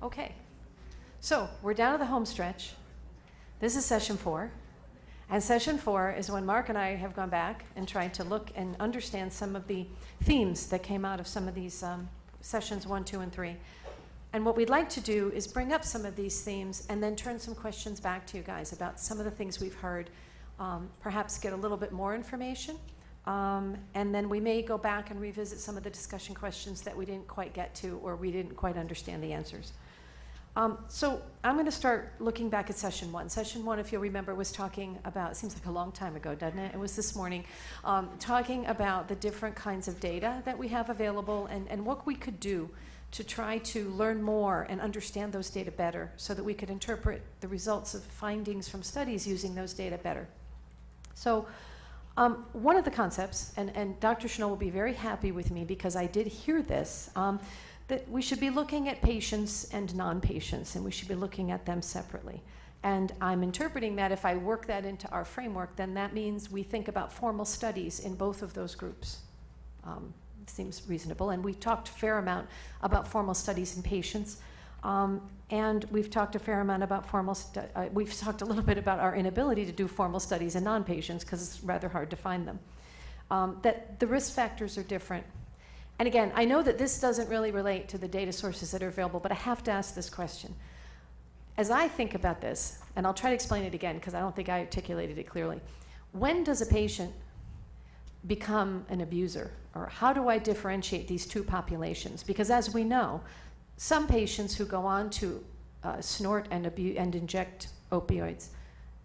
Okay, so we're down to the home stretch. This is session 4. And session 4 is when Mark and I have gone back and tried to look and understand some of the themes that came out of some of these sessions 1, 2, and 3. And what we'd like to do is bring up some of these themes and then turn some questions back to you guys about some of the things we've heard, perhaps get a little bit more information. And then we may go back and revisit some of the discussion questions that we didn't quite get to or we didn't quite understand the answers. So I'm going to start looking back at session 1. Session 1, if you'll remember, was talking about, it seems like a long time ago, doesn't it? It was this morning, talking about the different kinds of data that we have available and what we could do to try to learn more and understand those data better so that we could interpret the results of findings from studies using those data better. So one of the concepts, and Dr. Schnell will be very happy with me because I did hear this, that we should be looking at patients and non-patients, and we should be looking at them separately. And I'm interpreting that if I work that into our framework, then that means we think about formal studies in both of those groups. Seems reasonable. And we've talked a fair amount about formal studies in patients. And we've talked a fair amount about we've talked a little bit about our inability to do formal studies in non-patients because it's rather hard to find them. That the risk factors are different. And again, I know that this doesn't really relate to the data sources that are available, but I have to ask this question. As I think about this, and I'll try to explain it again because I don't think I articulated it clearly. When does a patient become an abuser? Or how do I differentiate these two populations? Because as we know, some patients who go on to snort and inject opioids,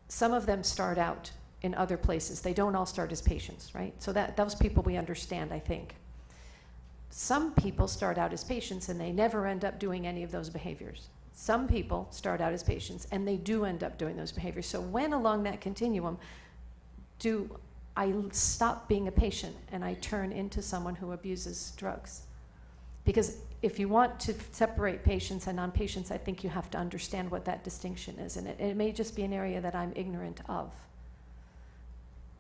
some of them start out in other places. They don't all start as patients, right? So those people we understand, I think. Some people start out as patients and they never end up doing any of those behaviors. Some people start out as patients and they do end up doing those behaviors. So when along that continuum do I stop being a patient and I turn into someone who abuses drugs? Because if you want to separate patients and non-patients, I think you have to understand what that distinction is. And it may just be an area that I'm ignorant of.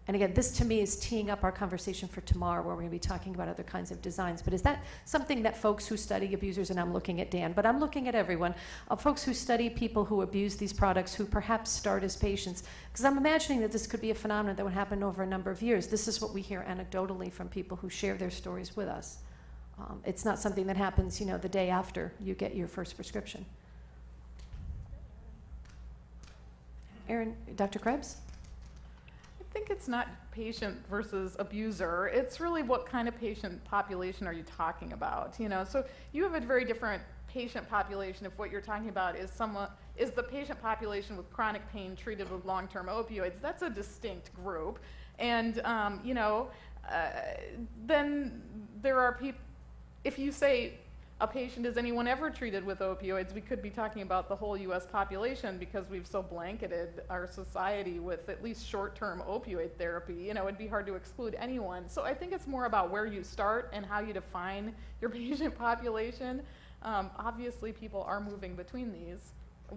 And again, this to me is teeing up our conversation for tomorrow where we're going to be talking about other kinds of designs. But is that something that folks who study abusers, and I'm looking at Dan, but I'm looking at everyone, folks who study people who abuse these products who perhaps start as patients, because I'm imagining that this could be a phenomenon that would happen over a number of years. This is what we hear anecdotally from people who share their stories with us. It's not something that happens, the day after you get your first prescription. Aaron, Dr. Krebs? I think it's not patient versus abuser. It's really what kind of patient population are you talking about? So you have a very different patient population if what you're talking about is the patient population with chronic pain treated with long-term opioids. That's a distinct group, and then there are people. If you say a patient, is anyone ever treated with opioids, we could be talking about the whole U.S. population because we've so blanketed our society with at least short-term opioid therapy. It'd be hard to exclude anyone. So I think it's more about where you start and how you define your patient population. Obviously, people are moving between these.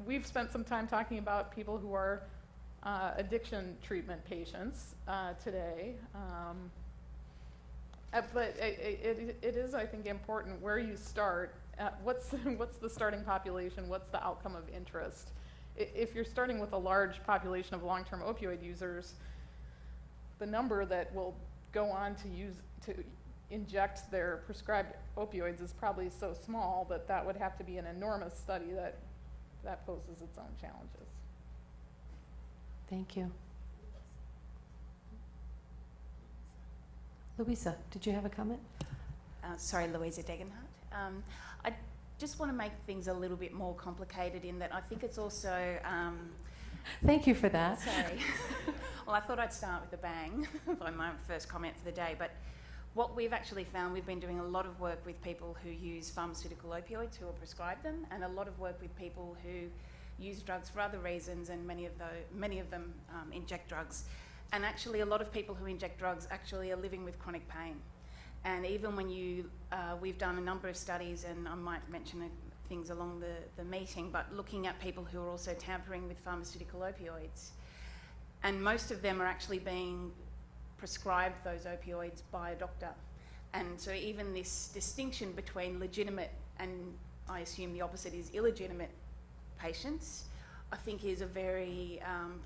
We've spent some time talking about people who are addiction treatment patients today. But it is, I think, important where you start. What's the starting population? What's the outcome of interest? If you're starting with a large population of long-term opioid users, the number that will go on to inject their prescribed opioids is probably so small that would have to be an enormous study that poses its own challenges. Thank you. Louisa, did you have a comment? Sorry, Louisa Degenhardt. I just want to make things a little bit more complicated in that I think it's also... Thank you for that. Sorry. Well, I thought I'd start with a bang by my first comment for the day, but what we've actually found, we've been doing a lot of work with people who use pharmaceutical opioids who are prescribed them, and a lot of work with people who use drugs for other reasons, and many of them inject drugs. And actually, a lot of people who inject drugs actually are living with chronic pain. And even when we've done a number of studies, and I might mention things along the meeting, but looking at people who are also tampering with pharmaceutical opioids. And most of them are actually being prescribed those opioids by a doctor. And so even this distinction between legitimate and I assume the opposite is illegitimate patients, I think is a very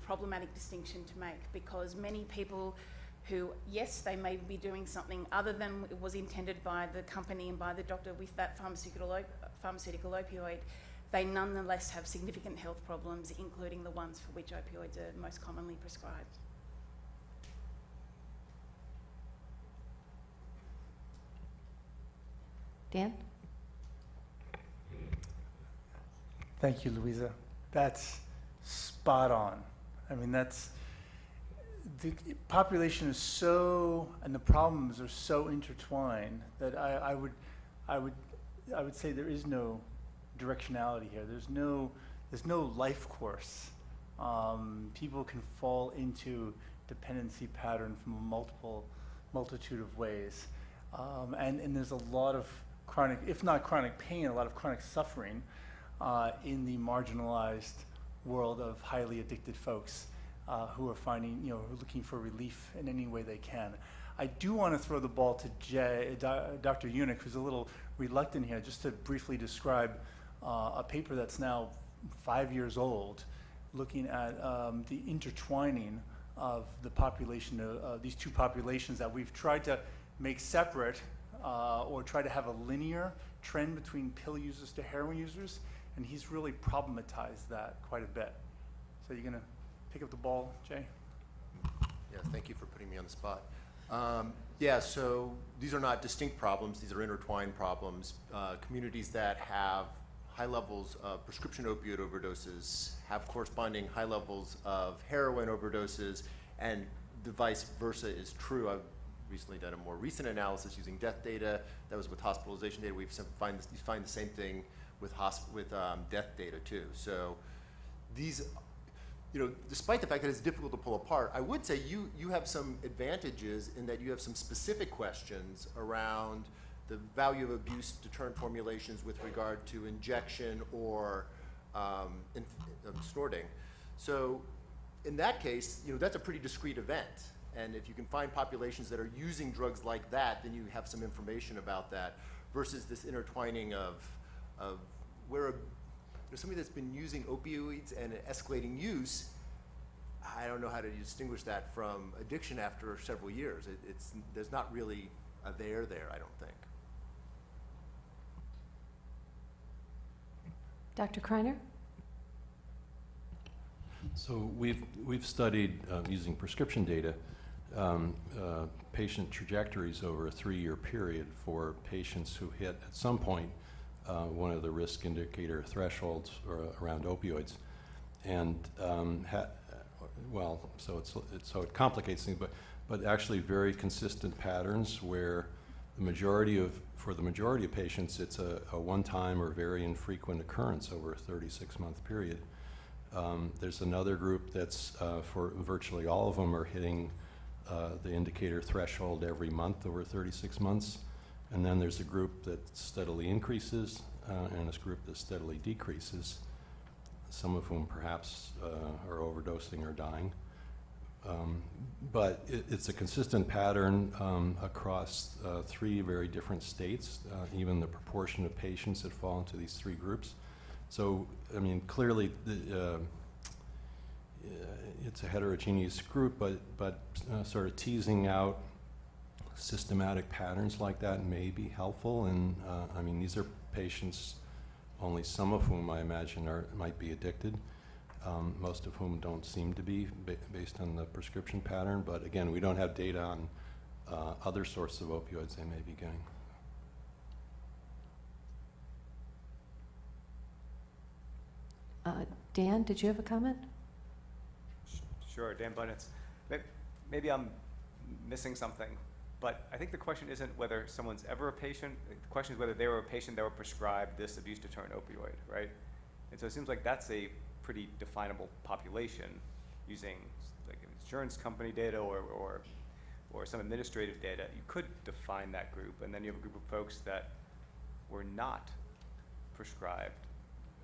problematic distinction to make, because many people who, yes, they may be doing something other than it was intended by the company and by the doctor with that pharmaceutical opioid, they nonetheless have significant health problems, including the ones for which opioids are most commonly prescribed. Dan? Thank you, Louisa. That's spot on. I mean, that's, the population is so, and the problems are so intertwined that I would say there is no directionality here. There's no life course. People can fall into dependency pattern from a multitude of ways. And there's a lot of chronic, if not chronic pain, a lot of chronic suffering in the marginalized world of highly addicted folks who are finding, who are looking for relief in any way they can. I do want to throw the ball to Dr. Unick, who's a little reluctant here, just to briefly describe a paper that's now 5 years old, looking at the intertwining of the population, these two populations that we've tried to make separate or try to have a linear trend between pill users to heroin users, and he's really problematized that quite a bit. So you're gonna pick up the ball, Jay? Yeah, thank you for putting me on the spot. Yeah, so these are not distinct problems, these are intertwined problems. Communities that have high levels of prescription opioid overdoses have corresponding high levels of heroin overdoses, and the vice versa is true. I've recently done a more recent analysis using death data that was with hospitalization data. You find the same thing with death data too. So these, despite the fact that it's difficult to pull apart, I would say you have some advantages in that you have some specific questions around the value of abuse deterrent formulations with regard to injection or snorting. So in that case, that's a pretty discrete event. And if you can find populations that are using drugs like that, then you have some information about that, versus this intertwining of where somebody that's been using opioids and escalating use, I don't know how to distinguish that from addiction after several years. There's not really a there, I don't think. Dr. Kreiner? So we've studied using prescription data patient trajectories over a 3-year period for patients who hit at some point one of the risk indicator thresholds around opioids, and so it complicates things, but actually very consistent patterns where for the majority of patients it's a one-time or very infrequent occurrence over a 36-month period. There's another group that's for virtually all of them are hitting the indicator threshold every month over 36 months. And then there's a group that steadily increases and a group that steadily decreases, some of whom perhaps are overdosing or dying. But it's a consistent pattern across 3 very different states, even the proportion of patients that fall into these 3 groups. So, I mean, clearly it's a heterogeneous group, but sort of teasing out systematic patterns like that may be helpful. And I mean, these are patients, only some of whom I imagine might be addicted, most of whom don't seem to be based on the prescription pattern. But again, we don't have data on other sources of opioids they may be getting. Dan, did you have a comment? Sure, Dan Bunitz. Maybe I'm missing something, but I think the question isn't whether someone's ever a patient. The question is whether they were a patient that were prescribed this abuse deterrent opioid, right? And so it seems like that's a pretty definable population using like insurance company data or some administrative data. You could define that group, and then you have a group of folks that were not prescribed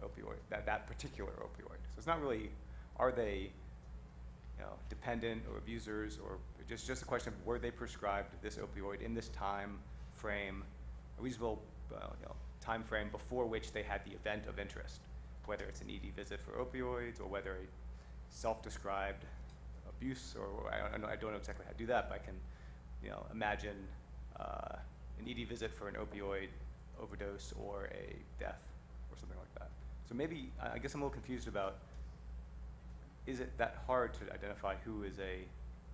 opioid, that particular opioid. So it's not really, are they dependent or abusers, or just a question of were they prescribed this opioid in this time frame, a reasonable time frame before which they had the event of interest, whether it's an ED visit for opioids or whether a self-described abuse, or I don't know exactly how to do that, but I can, imagine an ED visit for an opioid overdose or a death or something like that. So maybe, I guess I'm a little confused about, is it that hard to identify who is a,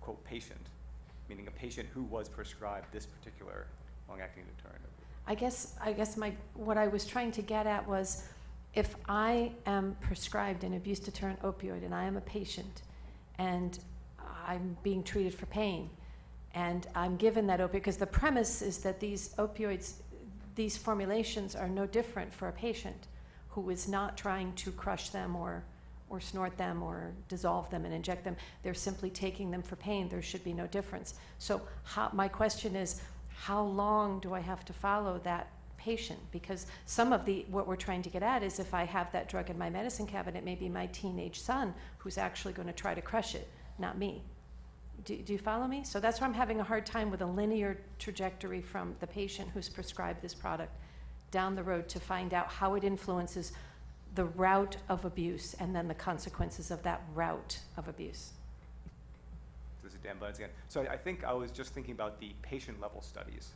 quote, patient, meaning a patient who was prescribed this particular long-acting deterrent opioid? I guess what I was trying to get at was, if I am prescribed an abuse deterrent opioid and I am a patient and I'm being treated for pain and I'm given that opioid, because the premise is that these opioids, these formulations are no different for a patient who is not trying to crush them or snort them or dissolve them and inject them. They're simply taking them for pain. There should be no difference. So my question is, how long do I have to follow that patient? Because some of what we're trying to get at is, if I have that drug in my medicine cabinet, maybe my teenage son who's actually going to try to crush it, not me. Do you follow me? So that's why I'm having a hard time with a linear trajectory from the patient who's prescribed this product down the road to find out how it influences the route of abuse and then the consequences of that route of abuse. This is Dan Buns again. So I think I was just thinking about the patient-level studies,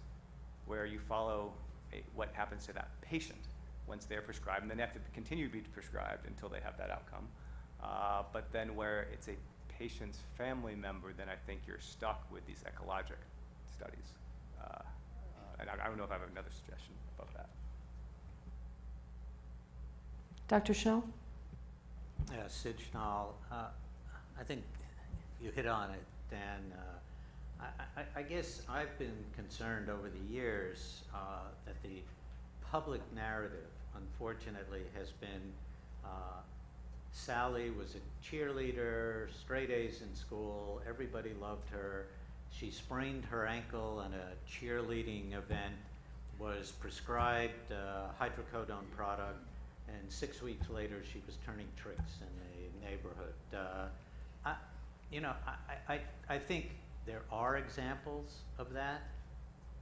where you follow what happens to that patient once they're prescribed, and then they have to continue to be prescribed until they have that outcome. But then where it's a patient's family member, then I think you're stuck with these ecologic studies. And I don't know if I have another suggestion about that. Dr. Schnell? Sid Schnall, I think you hit on it, Dan. I guess I've been concerned over the years that the public narrative, unfortunately, has been Sally was a cheerleader, straight A's in school, everybody loved her. She sprained her ankle in a cheerleading event, was prescribed a hydrocodone product, and 6 weeks later she was turning tricks in the neighborhood. I think there are examples of that,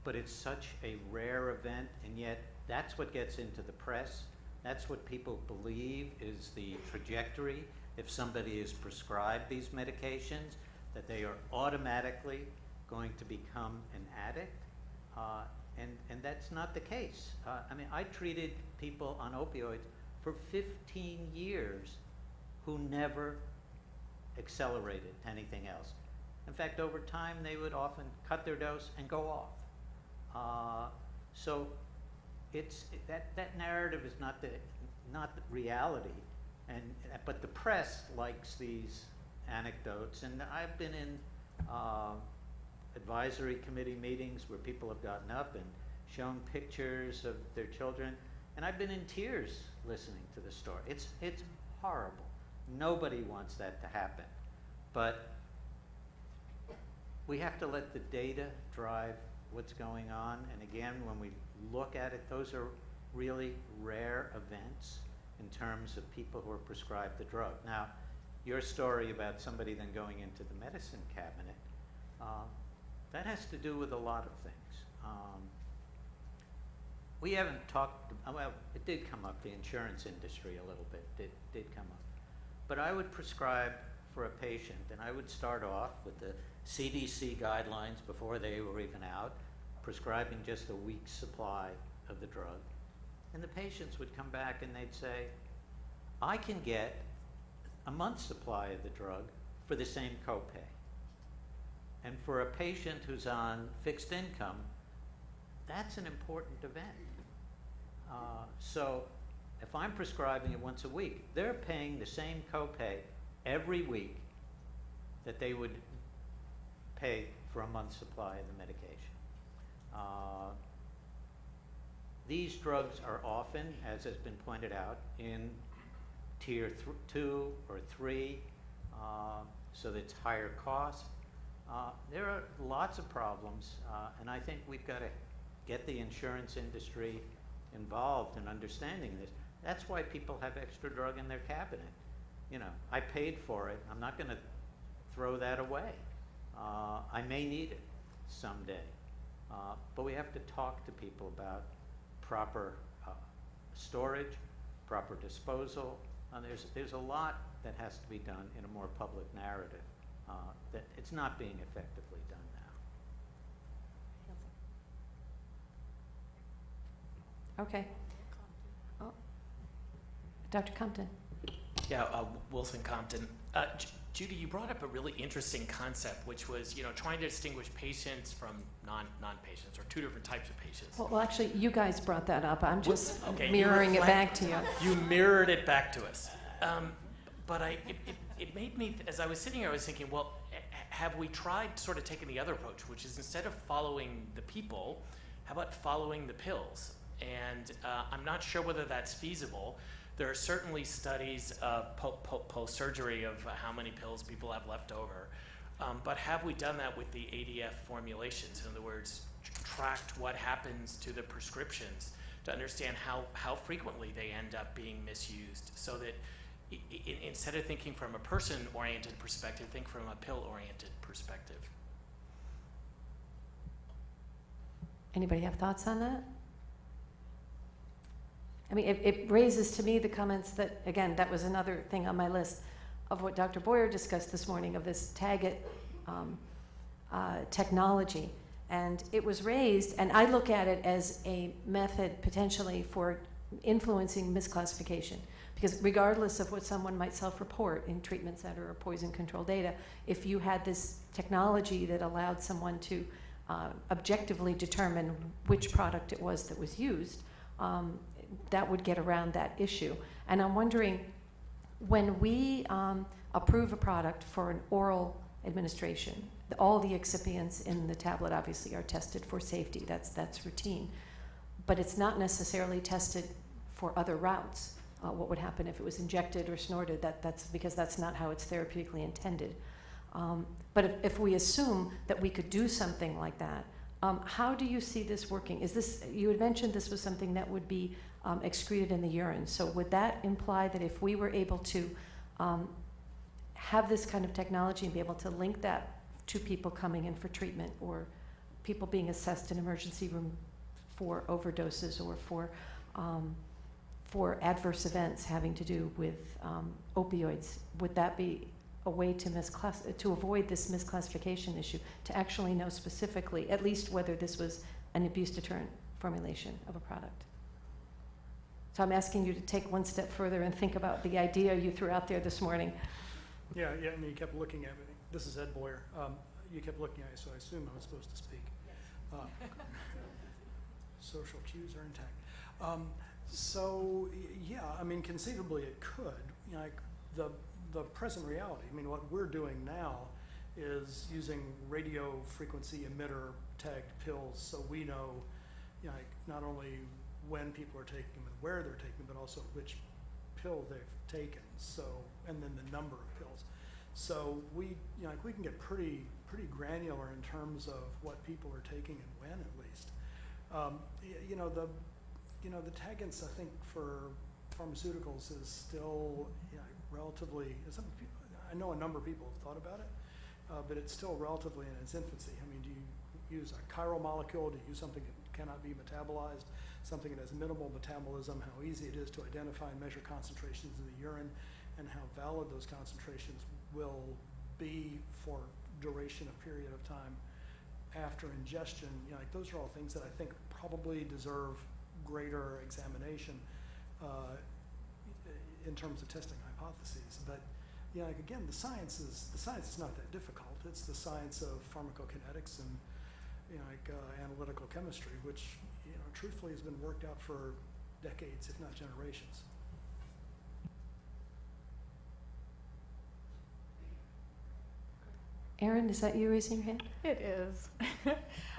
but it's such a rare event, and yet that's what gets into the press. That's what people believe is the trajectory. If somebody is prescribed these medications, that they are automatically going to become an addict, and that's not the case. I treated people on opioids for 15 years who never accelerated to anything else. In fact, over time, they would often cut their dose and go off. So that narrative is not the reality, but the press likes these anecdotes, and I've been in advisory committee meetings where people have gotten up and shown pictures of their children, and I've been in tears listening to the story. It's horrible. Nobody wants that to happen, but we have to let the data drive what's going on. And again, when we look at it, those are really rare events in terms of people who are prescribed the drug. Now, your story about somebody then going into the medicine cabinet, that has to do with a lot of things. We haven't talked, well, it did come up, the insurance industry a little bit, did come up. But I would prescribe for a patient, and I would start off with the CDC guidelines before they were even out, prescribing just a week's supply of the drug. And the patients would come back and they'd say, I can get a month's supply of the drug for the same copay. And for a patient who's on fixed income, that's an important event. So if I'm prescribing it once a week, they're paying the same copay every week that they would pay for a month's supply of the medication. These drugs are often, as has been pointed out, in tier 2 or 3, so that it's higher cost. There are lots of problems, and I think we've got to get the insurance industry involved in understanding this. That's why people have extra drug in their cabinet. You know, I paid for it. I'm not going to throw that away. I may need it someday. But we have to talk to people about proper storage, proper disposal. There's a lot that has to be done in a more public narrative that it's not being effectively done now. Okay. Oh. Dr. Compton. Yeah, Wilson Compton. Judy, you brought up a really interesting concept, which was, trying to distinguish patients from non-patients, or two different types of patients. Well, actually, you guys brought that up. I'm just Okay, mirroring it back to you. You mirrored it back to us. But it made me, as I was sitting here, I was thinking, well, have we tried sort of taking the other approach, which is instead of following the people, how about following the pills? And I'm not sure whether that's feasible. There are certainly studies of post-surgery of how many pills people have left over. But have we done that with the ADF formulations? In other words, tracked what happens to the prescriptions to understand how frequently they end up being misused, so that instead of thinking from a person-oriented perspective, think from a pill-oriented perspective. Anybody have thoughts on that? I mean, it raises to me the comments that, again, that was another thing on my list of what Dr. Boyer discussed this morning of this tag it technology. And it was raised, and I look at it as a method potentially for influencing misclassification. Because regardless of what someone might self-report in treatment center or poison control data, if you had this technology that allowed someone to objectively determine which product it was that was used, that would get around that issue. And I'm wondering, when we approve a product for an oral administration, all the excipients in the tablet obviously are tested for safety. That's routine. But it's not necessarily tested for other routes. What would happen if it was injected or snorted? That's because that's not how it's therapeutically intended. But if we assume that we could do something like that, how do you see this working? Is this, you had mentioned this was something that would be excreted in the urine. So would that imply that if we were able to have this kind of technology and be able to link that to people coming in for treatment, or people being assessed in emergency room for overdoses, or for adverse events having to do with opioids, would that be a way to avoid this misclassification issue, to actually know specifically, at least whether this was an abuse deterrent formulation of a product? So I'm asking you to take one step further and think about the idea you threw out there this morning. Yeah, and you kept looking at me. This is Ed Boyer. You kept looking at me, so I assume I was supposed to speak. Social cues are intact. So yeah, I mean, conceivably it could. Like the present reality. I mean, what we're doing now is using radio frequency emitter tagged pills, so we know, like, not only when people are taking them and where they're taking them, but also which pill they've taken. So, and then the number of pills. So we can get pretty granular in terms of what people are taking and when, at least. The tagans, I think, for pharmaceuticals is still relatively. I know a number of people have thought about it, but it's still relatively in its infancy. I mean, do you use a chiral molecule? Do you use something that cannot be metabolized? Something that has minimal metabolism? How easy it is to identify and measure concentrations in the urine, and how valid those concentrations will be for duration of period of time after ingestion. Those are all things that I think probably deserve greater examination in terms of testing hypotheses. But again, the science is not that difficult. It's the science of pharmacokinetics and analytical chemistry, which truthfully has been worked out for decades, if not generations. Erin, is that you raising your hand? It is.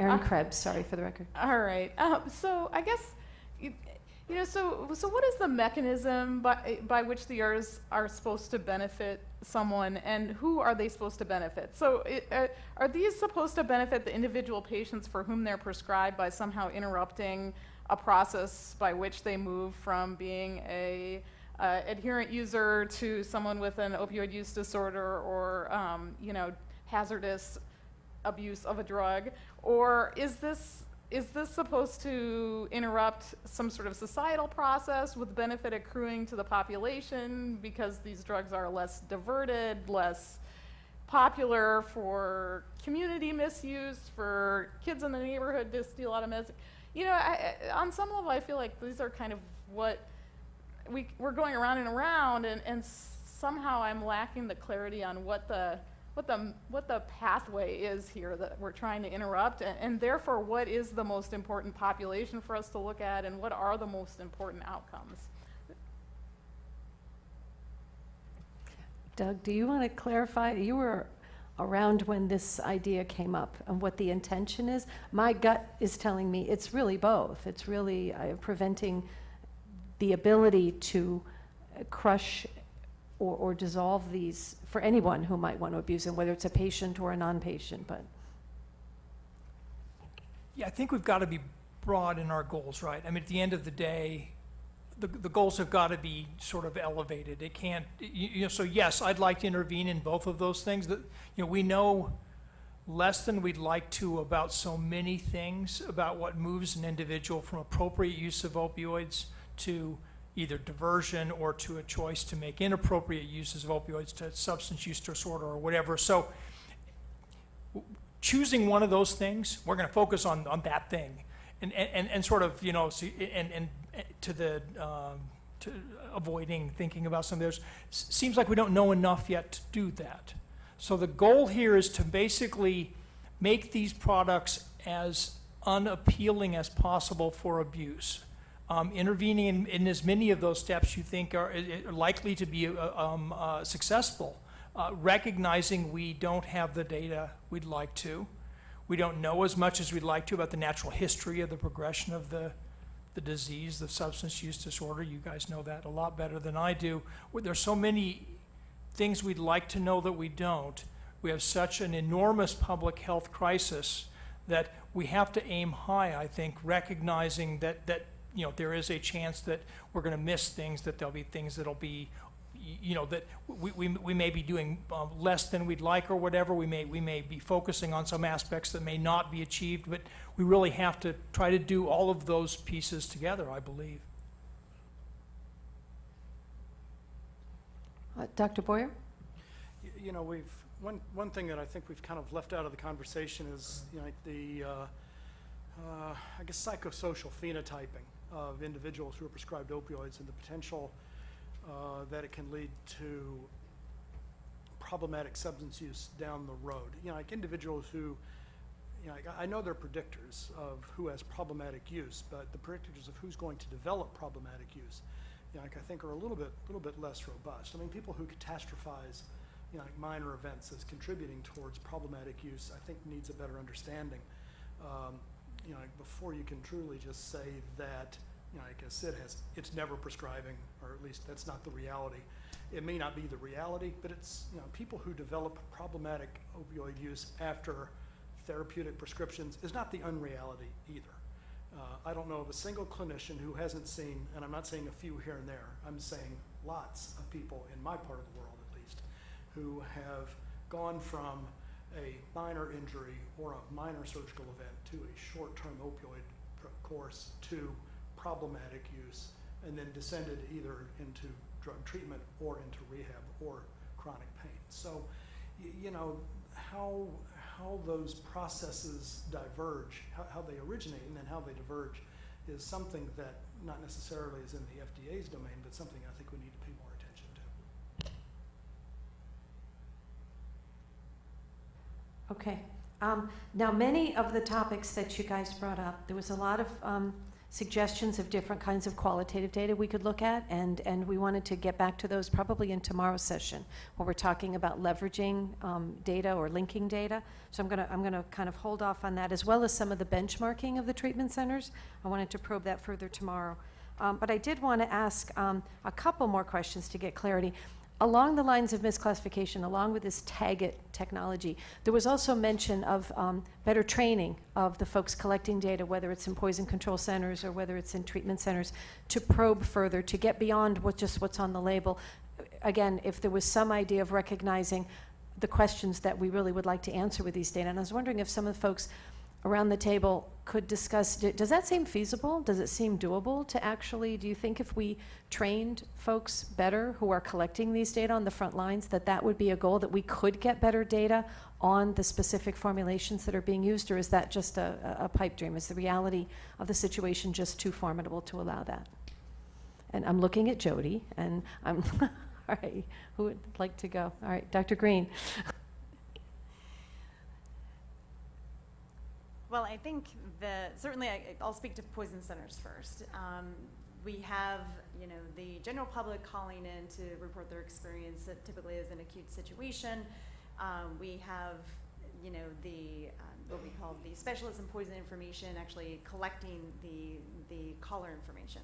Erin Krebs, sorry for the record. All right. So I guess, so what is the mechanism by which the ERs are supposed to benefit someone, and who are they supposed to benefit? So are these supposed to benefit the individual patients for whom they're prescribed by somehow interrupting a process by which they move from being a adherent user to someone with an opioid use disorder, or hazardous abuse of a drug? Or is this is this supposed to interrupt some sort of societal process with benefit accruing to the population because these drugs are less diverted, less popular for community misuse, for kids in the neighborhood to steal out of medicine? You know, on some level, I feel like these are kind of what we're going around and around, and somehow I'm lacking the clarity on what the pathway is here that we're trying to interrupt, and therefore what is the most important population for us to look at, and what are the most important outcomes? Doug, do you want to clarify? You were around when this idea came up and what the intention is. My gut is telling me it's really both. It's really preventing the ability to crush or dissolve these for anyone who might want to abuse them, whether it's a patient or a non-patient. But yeah, I think we've got to be broad in our goals, right? I mean, at the end of the day, the goals have got to be sort of elevated. It can't, so yes, I'd like to intervene in both of those things. That, we know less than we'd like to about so many things about what moves an individual from appropriate use of opioids to either diversion or to a choice to make inappropriate uses of opioids, to substance use disorder or whatever. So choosing one of those things, we're going to focus on that thing, and sort of, and to avoiding thinking about some of those. Seems like we don't know enough yet to do that. So the goal here is to basically make these products as unappealing as possible for abuse. Intervening in as many of those steps you think are likely to be successful, recognizing we don't have the data we'd like to. We don't know as much as we'd like to about the natural history of the progression of the disease, the substance use disorder. You guys know that a lot better than I do. There's so many things we'd like to know that we don't. We have such an enormous public health crisis that we have to aim high, I think, recognizing that there is a chance that we're going to miss things, that there'll be things that'll be, that we may be doing less than we'd like or whatever. We may be focusing on some aspects that may not be achieved, but we really have to try to do all of those pieces together, I believe. Dr. Boyer? One thing that I think we've kind of left out of the conversation is the I guess psychosocial phenotyping of individuals who are prescribed opioids and the potential that it can lead to problematic substance use down the road. Like individuals who, I know they're predictors of who has problematic use, but the predictors of who's going to develop problematic use, I think are a little bit less robust. I mean, people who catastrophize, like minor events as contributing towards problematic use, I think needs a better understanding. Before you can truly just say that, like I said, it's never prescribing, or at least that's not the reality. It may not be the reality, but it's, people who develop problematic opioid use after therapeutic prescriptions is not the unreality either. I don't know of a single clinician who hasn't seen, and I'm not saying a few here and there, I'm saying lots of people in my part of the world at least, who have gone from a minor injury or a minor surgical event to a short-term opioid course to problematic use, and then descended either into drug treatment or into rehab or chronic pain. So, how those processes diverge, how they originate and then how they diverge is something that not necessarily is in the FDA's domain, but something I think we need to pay more attention to. Okay. Now, many of the topics that you guys brought up, there was a lot of suggestions of different kinds of qualitative data we could look at, and we wanted to get back to those probably in tomorrow's session, where we're talking about leveraging data or linking data. So I'm gonna kind of hold off on that, as well as some of the benchmarking of the treatment centers. I wanted to probe that further tomorrow. But I did want to ask a couple more questions to get clarity. Along the lines of misclassification, along with this tag-it technology, there was also mention of better training of the folks collecting data, whether it's in poison control centers or whether it's in treatment centers, to probe further, to get beyond what's on the label. Again, if there was some idea of recognizing the questions that we really would like to answer with these data. And I was wondering if some of the folks around the table could discuss, does that seem feasible? Does it seem doable to actually, do you think if we trained folks better who are collecting these data on the front lines, that that would be a goal, that we could get better data on the specific formulations that are being used, or is that just a pipe dream? Is the reality of the situation just too formidable to allow that? And I'm looking at Jody, and I'm, all right, who would like to go? All right, Dr. Green. Well, I think certainly I'll speak to poison centers first. We have, the general public calling in to report their experience that typically is an acute situation. We have, what we call the specialists in poison information actually collecting the caller information.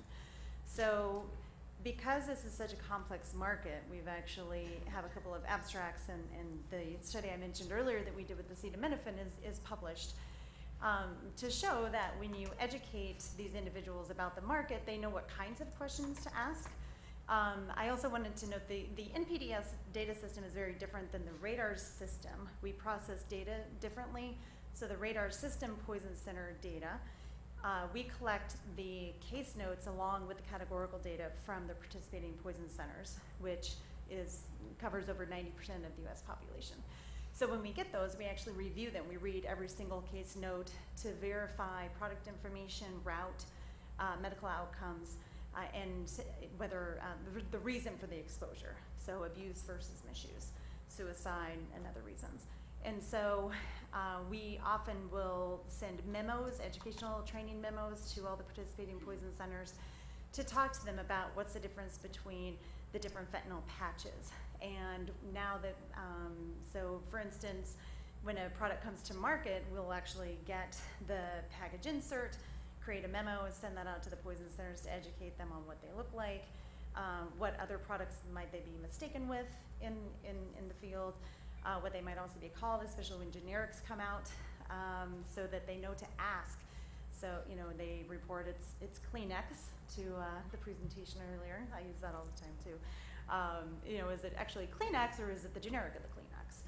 So because this is such a complex market, we've actually have a couple of abstracts, and the study I mentioned earlier that we did with the acetaminophen is published to show that when you educate these individuals about the market, they know what kinds of questions to ask. I also wanted to note the NPDS data system is very different than the RADAR system. We process data differently. So the RADAR system poison center data, we collect the case notes along with the categorical data from the participating poison centers, which covers over 90% of the US population. So when we get those, we actually review them. We read every single case note to verify product information, route, medical outcomes, and whether the reason for the exposure. So abuse versus misuse, suicide, and other reasons. And so we often will send memos, educational training memos, to all the participating poison centers to talk to them about what's the difference between the different fentanyl patches. And now that, so for instance, when a product comes to market, we'll actually get the package insert, create a memo, and send that out to the poison centers to educate them on what they look like, what other products might they be mistaken with in the field, what they might also be called, especially when generics come out, so that they know to ask. So, they report it's Kleenex to the presentation earlier. I use that all the time too. Is it actually Kleenex, or is it the generic of the Kleenex?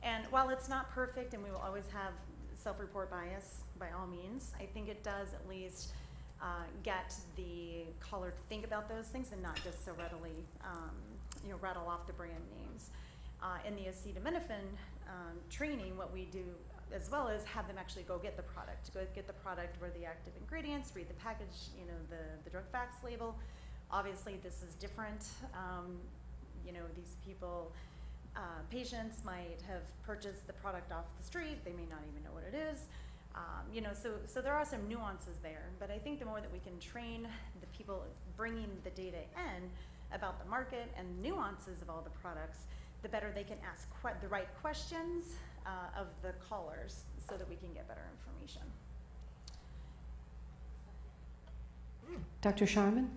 And while it's not perfect, and we will always have self-report bias by all means, I think it does at least get the caller to think about those things and not just so readily, rattle off the brand names. In the acetaminophen training, what we do as well is have them actually go get the product, where the active ingredients, read the package, the drug facts label. Obviously, this is different. These people, patients might have purchased the product off the street. They may not even know what it is. So there are some nuances there. But I think the more that we can train the people bringing the data in about the market and nuances of all the products, the better they can ask the right questions of the callers, so that we can get better information. Dr. Sharman?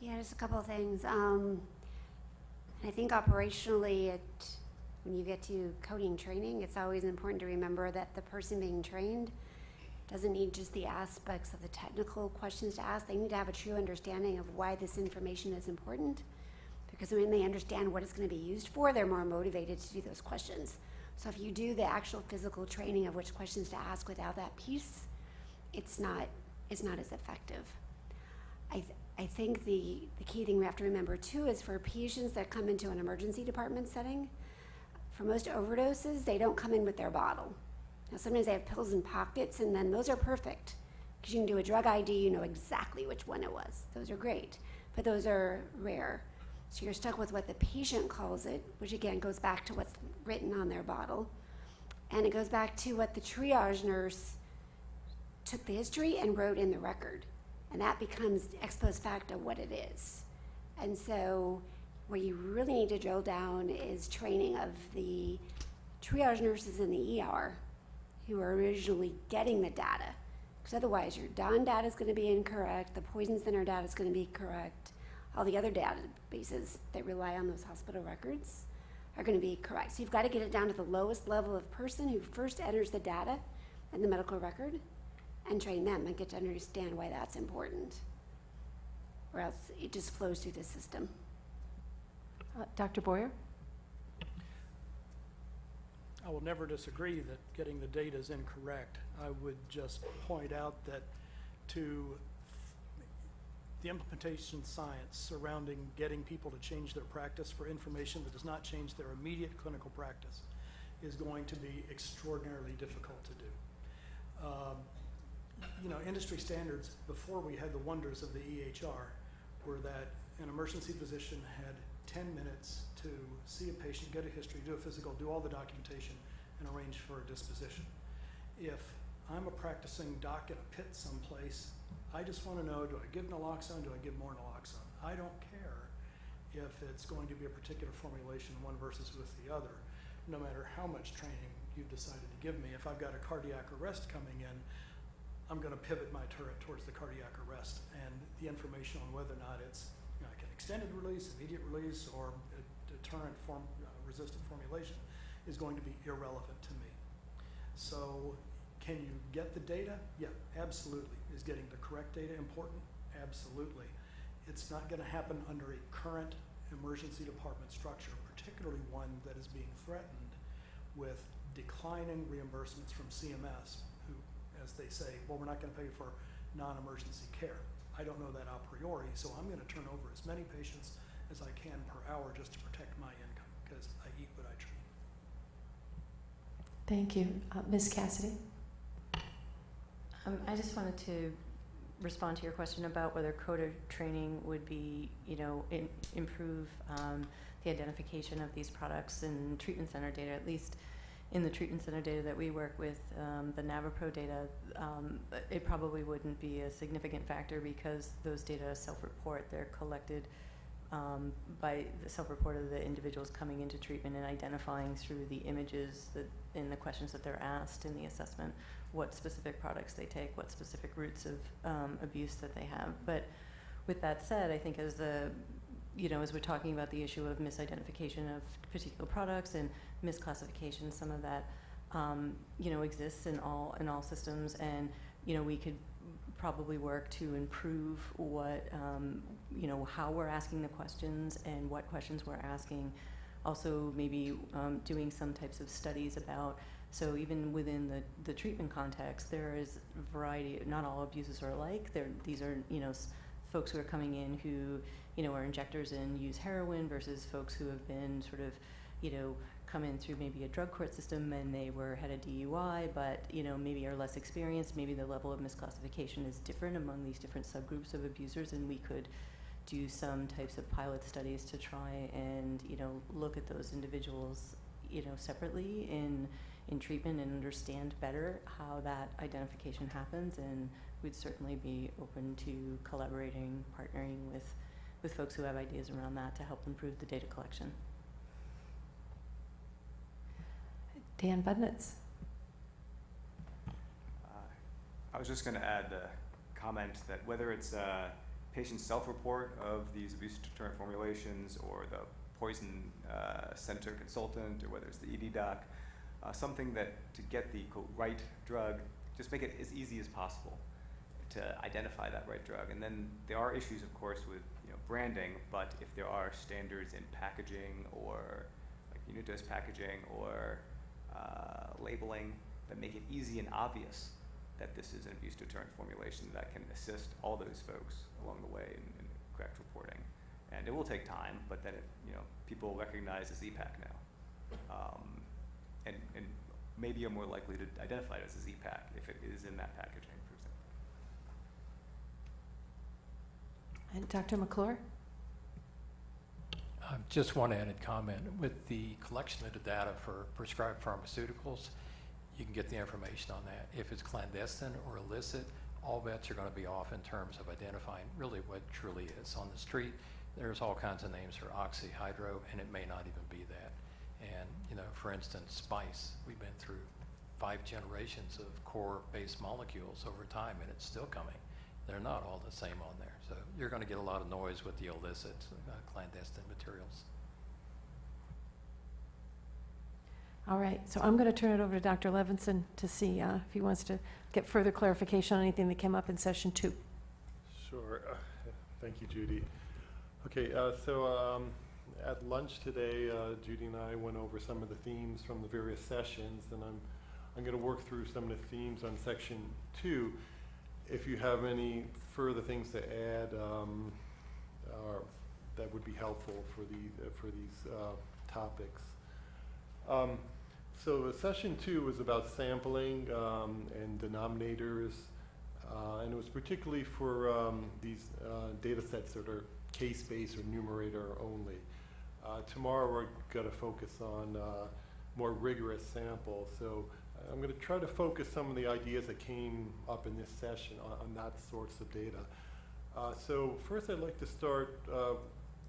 Yeah, just a couple of things. I think operationally, when you get to coding training, it's always important to remember that the person being trained doesn't need just the aspects of the technical questions to ask. They need to have a true understanding of why this information is important, because when they understand what it's going to be used for, they're more motivated to do those questions. So if you do the actual physical training of which questions to ask without that piece, it's not as effective. I think the key thing we have to remember too is for patients that come into an emergency department setting, for most overdoses, they don't come in with their bottle. Now sometimes they have pills in pockets, and then those are perfect, because you can do a drug ID, you know exactly which one it was. Those are great, but those are rare. So you're stuck with what the patient calls it, which again goes back to what's written on their bottle. And it goes back to what the triage nurse took the history and wrote in the record. And that becomes ex post facto what it is. And so where you really need to drill down is training of the triage nurses in the ER who are originally getting the data. Because otherwise your DON data is going to be incorrect, the poison center data is going to be correct, all the other databases that rely on those hospital records are going to be correct. So you've got to get it down to the lowest level of person who first enters the data in the medical record and train them and get to understand why that's important, or else it just flows through the system. Dr. Boyer? I will never disagree that getting the data is incorrect. I would just point out that the implementation science surrounding getting people to change their practice for information that does not change their immediate clinical practice is going to be extraordinarily difficult to do. Industry standards before we had the wonders of the EHR were that an emergency physician had 10 minutes to see a patient, get a history, do a physical, do all the documentation, and arrange for a disposition. If I'm a practicing doc in a pit someplace, I just want to know, do I give naloxone, do I give more naloxone? I don't care if it's going to be a particular formulation, one versus with the other, no matter how much training you've decided to give me. If I've got a cardiac arrest coming in, I'm going to pivot my turret towards the cardiac arrest, and the information on whether or not it's like an extended release, immediate release, or a deterrent resistant formulation is going to be irrelevant to me. So can you get the data? Yeah, absolutely. Is getting the correct data important? Absolutely. It's not going to happen under a current emergency department structure, particularly one that is being threatened with declining reimbursements from CMS, who, as they say, well, we're not going to pay for non-emergency care. I don't know that a priori, so I'm going to turn over as many patients as I can per hour just to protect my income, because I eat what I treat. Thank you. Ms. Cassidy? I just wanted to respond to your question about whether coder training would be, improve the identification of these products in treatment center data. At least in the treatment center data that we work with, the NaviPro data, it probably wouldn't be a significant factor because those data self-report. They're collected by the self-report of the individuals coming into treatment and identifying through the images in the questions that they're asked in the assessment what specific products they take, what specific routes of abuse that they have. But with that said, I think as we're talking about the issue of misidentification of particular products and misclassification, some of that exists in all systems, and we could probably work to improve what how we're asking the questions and what questions we're asking. Also, maybe doing some types of studies about. So even within the treatment context, there is a variety. Not all abuses are alike. These are folks who are coming in who are injectors and use heroin versus folks who have been sort of come in through maybe a drug court system and they had a DUI, but maybe are less experienced. Maybe the level of misclassification is different among these different subgroups of abusers, and we could do some types of pilot studies to try and look at those individuals separately in treatment and understand better how that identification happens. And we'd certainly be open to collaborating, partnering with folks who have ideas around that to help improve the data collection. Dan Budnitz. I was just going to add the comment that whether it's a patient self-report of these abuse deterrent formulations or the poison center consultant, or whether it's the ED doc, something that to get the quote, right drug, just make it as easy as possible to identify that right drug. And then there are issues, of course, with branding, but if there are standards in packaging or like unit dose packaging or labeling that make it easy and obvious that this is an abuse deterrent formulation, that can assist all those folks along the way in correct reporting. And it will take time, but then people recognize as EPAC now. And maybe are more likely to identify it as a Z-Pack if it is in that packaging, for example. And Dr. McClure? Just one added comment. With the collection of the data for prescribed pharmaceuticals, you can get the information on that. If it's clandestine or illicit, all bets are going to be off in terms of identifying really what truly is. On the street, there's all kinds of names for oxy, hydro, and it may not even be that. And, for instance, spice, we've been through 5 generations of core-based molecules over time, and it's still coming. They're not all the same on there. So you're going to get a lot of noise with the illicit, clandestine materials. All right, so I'm going to turn it over to Dr. Levenson to see if he wants to get further clarification on anything that came up in session 2. Sure. Thank you, Judy. Okay, so at lunch today, Judy and I went over some of the themes from the various sessions, and I'm going to work through some of the themes on section 2. If you have any further things to add, that would be helpful for these topics. So session 2 was about sampling and denominators, and it was particularly for these data sets that are case-based or numerator only. Tomorrow we're going to focus on more rigorous samples. So I'm going to try to focus some of the ideas that came up in this session on that sorts of data. So first I'd like to start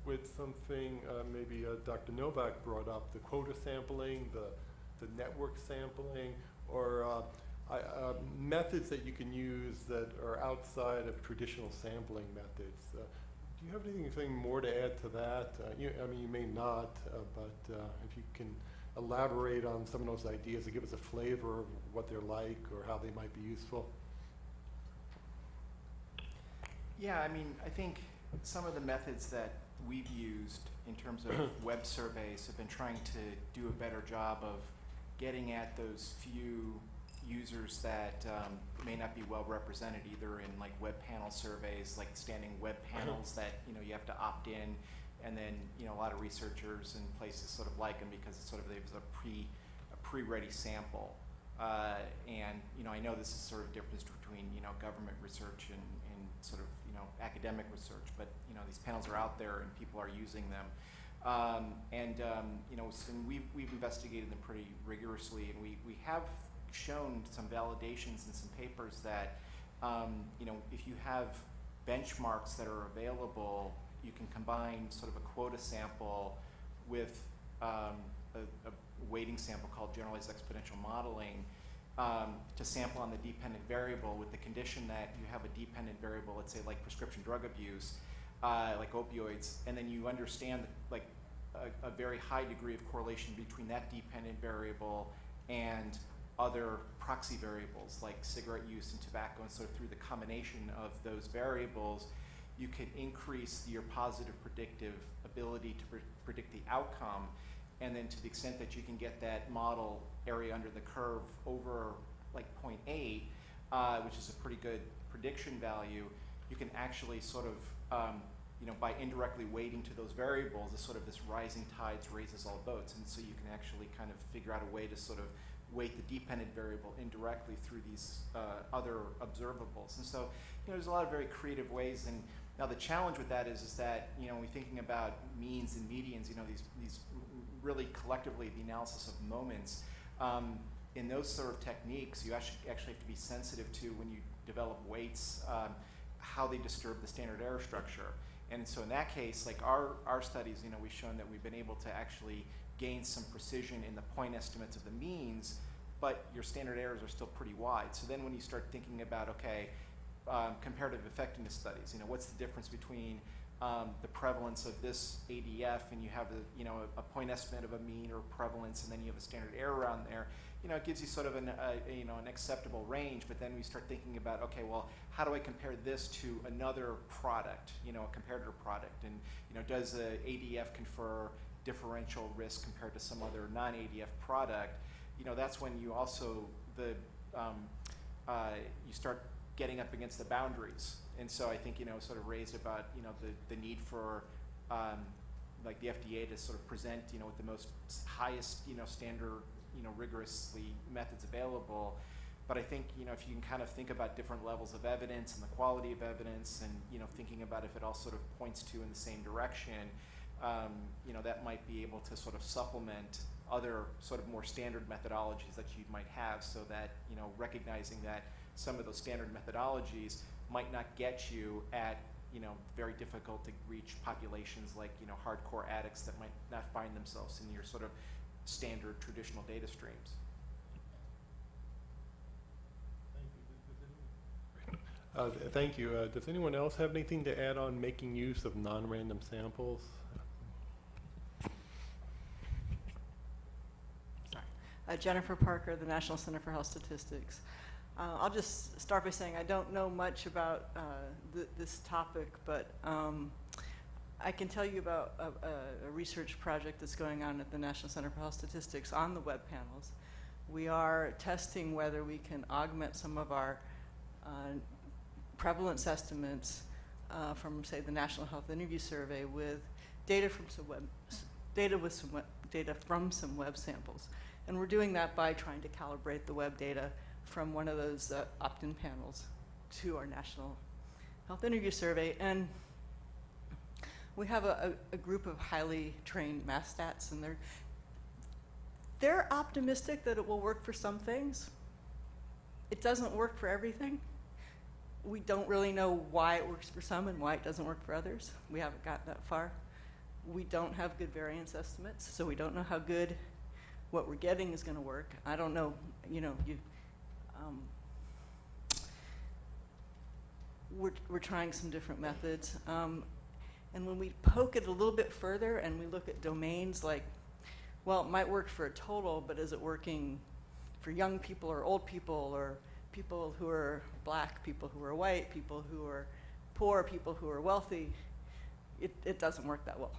with something maybe Dr. Novak brought up, the quota sampling, the network sampling, or methods that you can use that are outside of traditional sampling methods. Do you have anything more to add to that? I mean, you may not, but if you can elaborate on some of those ideas and give us a flavor of what they're like or how they might be useful. Yeah, I mean, I think some of the methods that we've used in terms of web surveys have been trying to do a better job of getting at those few users that may not be well represented either in like web panel surveys, like standing web panels that you have to opt in, and then a lot of researchers and places sort of like them because it's sort of there's a pre-ready sample, and I know this is sort of difference between government research and sort of academic research, but these panels are out there and people are using them. And we've investigated them pretty rigorously, and we have shown some validations in some papers that if you have benchmarks that are available, you can combine sort of a quota sample with a weighting sample called generalized exponential modeling to sample on the dependent variable with the condition that you have a dependent variable, let's say like prescription drug abuse, like opioids, and then you understand like a very high degree of correlation between that dependent variable and other proxy variables like cigarette use and tobacco, and so through the combination of those variables, you can increase your positive predictive ability to predict the outcome, and then to the extent that you can get that model area under the curve over like 0.8, which is a pretty good prediction value, you can actually sort of by indirectly weighting to those variables, as sort of this rising tides raises all boats, and so you can actually kind of figure out a way to sort of weight the dependent variable indirectly through these other observables. And so there's a lot of very creative ways. And now the challenge with that is that when we're thinking about means and medians, these really collectively the analysis of moments, in those sort of techniques, you actually have to be sensitive to when you develop weights, how they disturb the standard error structure. And so in that case, like our studies, we've shown that we've been able to actually gain some precision in the point estimates of the means, but your standard errors are still pretty wide. So then when you start thinking about, okay, comparative effectiveness studies, what's the difference between the prevalence of this ADF, and you have a point estimate of a mean or prevalence, and then you have a standard error on there, it gives you sort of an acceptable range. But then we start thinking about, okay, well, how do I compare this to another product, a comparator product, and does the ADF confer differential risk compared to some other non-ADF product? That's when you also you start getting up against the boundaries. And so I think sort of raised about the need for like the FDA to sort of present with the most highest standard rigorously methods available. But I think if you can kind of think about different levels of evidence and the quality of evidence, and thinking about if it all sort of points to in the same direction, that might be able to sort of supplement other sort of more standard methodologies that you might have, so that recognizing that some of those standard methodologies might not get you at very difficult to reach populations like hardcore addicts that might not find themselves in your sort of standard traditional data streams. Thank you. Does anyone else have anything to add on making use of non-random samples? Sorry. Jennifer Parker, the National Center for Health Statistics. I'll just start by saying I don't know much about this topic, but I can tell you about a research project that's going on at the National Center for Health Statistics on the web panels. We are testing whether we can augment some of our prevalence estimates from, say, the National Health Interview Survey with data from some web samples. And we're doing that by trying to calibrate the web data from one of those opt-in panels to our National Health Interview Survey. And we have a group of highly trained mass stats, and they're optimistic that it will work for some things. It doesn't work for everything. We don't really know why it works for some and why it doesn't work for others. We haven't gotten that far. We don't have good variance estimates, so we don't know how good what we're getting is going to work. I don't know, we're trying some different methods. And when we poke it a little bit further and we look at domains like, well, it might work for a total, but is it working for young people or old people or people who are black, people who are white, people who are poor, people who are wealthy? It doesn't work that well.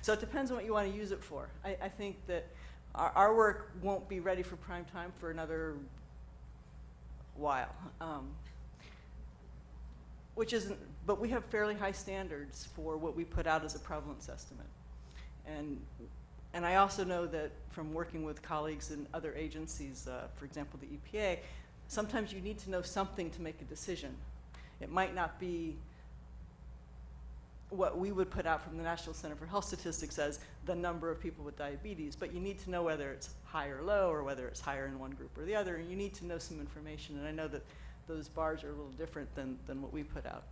So it depends on what you want to use it for. I think that our work won't be ready for prime time for another while. But we have fairly high standards for what we put out as a prevalence estimate. And I also know that from working with colleagues in other agencies, for example, the EPA, sometimes you need to know something to make a decision. It might not be what we would put out from the National Center for Health Statistics as the number of people with diabetes, but you need to know whether it's high or low, or whether it's higher in one group or the other, and you need to know some information. And I know that those bars are a little different than what we put out.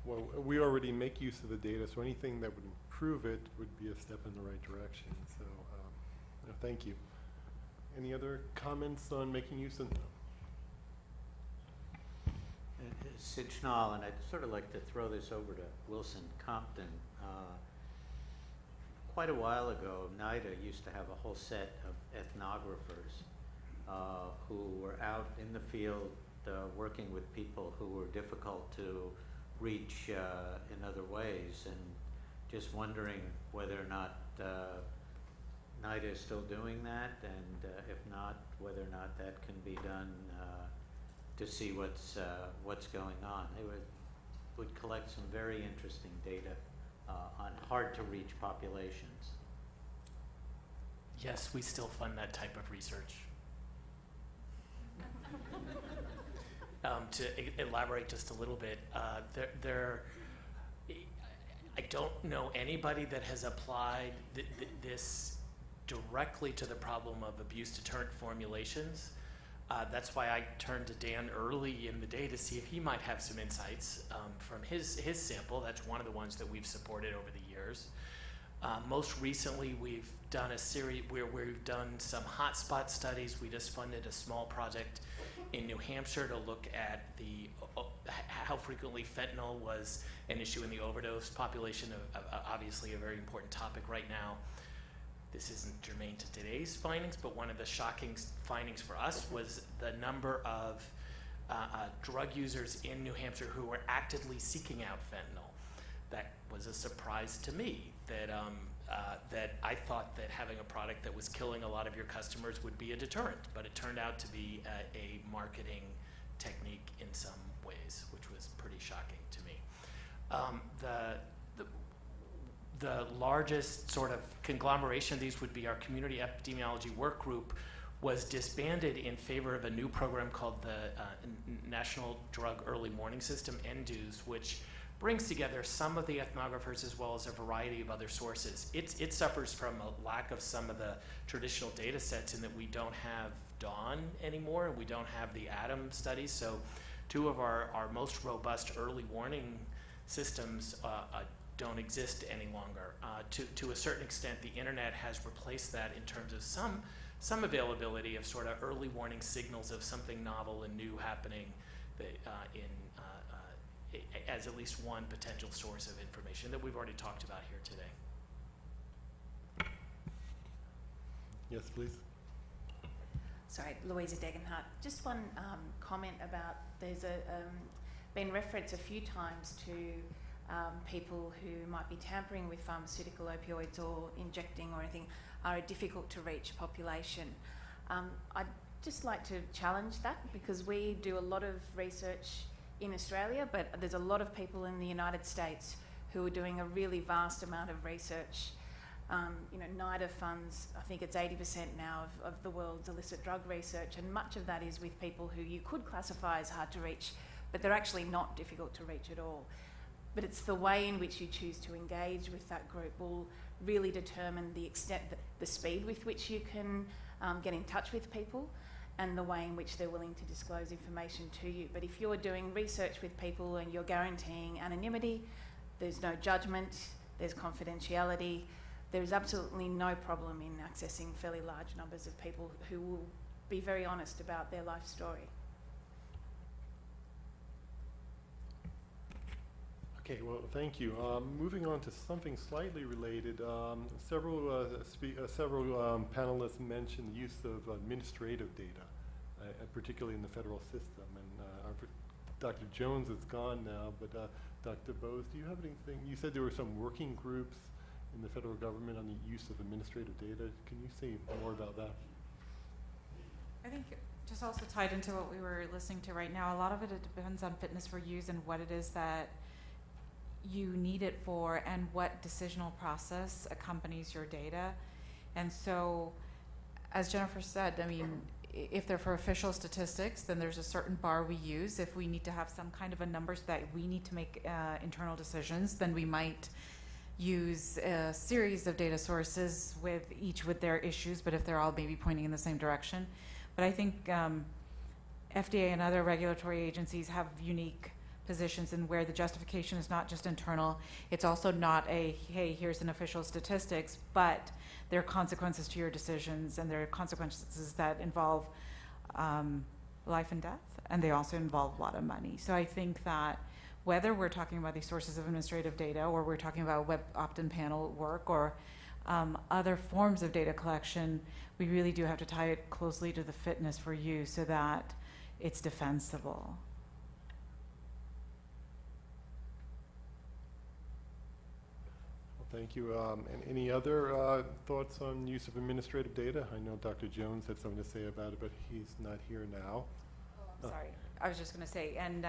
Well, we already make use of the data, so anything that would improve it would be a step in the right direction. So thank you. Any other comments on making use of them? Sid Schnall, and I'd sort of like to throw this over to Wilson Compton. Quite a while ago, NIDA used to have a whole set of ethnographers who were out in the field working with people who were difficult to reach in other ways, and just wondering whether or not NIDA is still doing that, and if not, whether or not that can be done to see what's going on. They would collect some very interesting data on hard-to-reach populations. Yes, we still fund that type of research. To elaborate just a little bit, I don't know anybody that has applied this directly to the problem of abuse deterrent formulations. That's why I turned to Dan early in the day to see if he might have some insights from his sample. That's one of the ones that we've supported over the years. Most recently, we've done a series where we've done some hotspot studies. We just funded a small project in New Hampshire to look at how frequently fentanyl was an issue in the overdose population, obviously a very important topic right now. This isn't germane to today's findings, but one of the shocking findings for us was the number of drug users in New Hampshire who were actively seeking out fentanyl. That was a surprise to me, that I thought that having a product that was killing a lot of your customers would be a deterrent, but it turned out to be a marketing technique in some ways, which was pretty shocking to me. The largest sort of conglomeration of these would be our community epidemiology work group was disbanded in favor of a new program called the National Drug Early Warning System, NDUS, which brings together some of the ethnographers as well as a variety of other sources. It suffers from a lack of some of the traditional data sets in that we don't have DAWN anymore, and we don't have the ATOM studies. So two of our most robust early warning systems don't exist any longer. To a certain extent, the internet has replaced that in terms of some availability of sort of early warning signals of something novel and new happening as at least one potential source of information that we've already talked about here today. Yes, please. Sorry, Louisa Degenhardt. Just one comment about there's been referenced a few times to people who might be tampering with pharmaceutical opioids or injecting or anything are a difficult to reach population. I'd just like to challenge that, because we do a lot of research in Australia, but there's a lot of people in the United States who are doing a really vast amount of research. You know, NIDA funds, I think it's 80% now of the world's illicit drug research, and much of that is with people who you could classify as hard to reach, but they're actually not difficult to reach at all. But it's the way in which you choose to engage with that group will really determine the extent, the speed with which you can get in touch with people, and the way in which they're willing to disclose information to you. But if you're doing research with people and you're guaranteeing anonymity, there's no judgment, there's confidentiality, there's absolutely no problem in accessing fairly large numbers of people who will be very honest about their life story. Okay, well, thank you. Moving on to something slightly related, several panelists mentioned the use of administrative data, particularly in the federal system. And Dr. Jones is gone now, but Dr. Bose, do you have anything? You said there were some working groups in the federal government on the use of administrative data. Can you say more about that? I think just also tied into what we were listening to right now, a lot of it depends on fitness for use and what it is that you need it for and what decisional process accompanies your data. And so, as Jennifer said, I mean, if they're for official statistics, then there's a certain bar we use. If we need to have some kind of a numbers that we need to make internal decisions, then we might use a series of data sources with each with their issues, but if they're all maybe pointing in the same direction. But I think FDA and other regulatory agencies have unique positions in where the justification is not just internal, it's also not a, hey, here's an official statistics, but there are consequences to your decisions, and there are consequences that involve life and death, and they also involve a lot of money. So I think that whether we're talking about these sources of administrative data, or we're talking about web opt-in panel work, or other forms of data collection, we really do have to tie it closely to the fitness for use so that it's defensible. Thank you. And any other thoughts on use of administrative data? I know Dr. Jones had something to say about it, but he's not here now. Oh, sorry. I was just going to say, and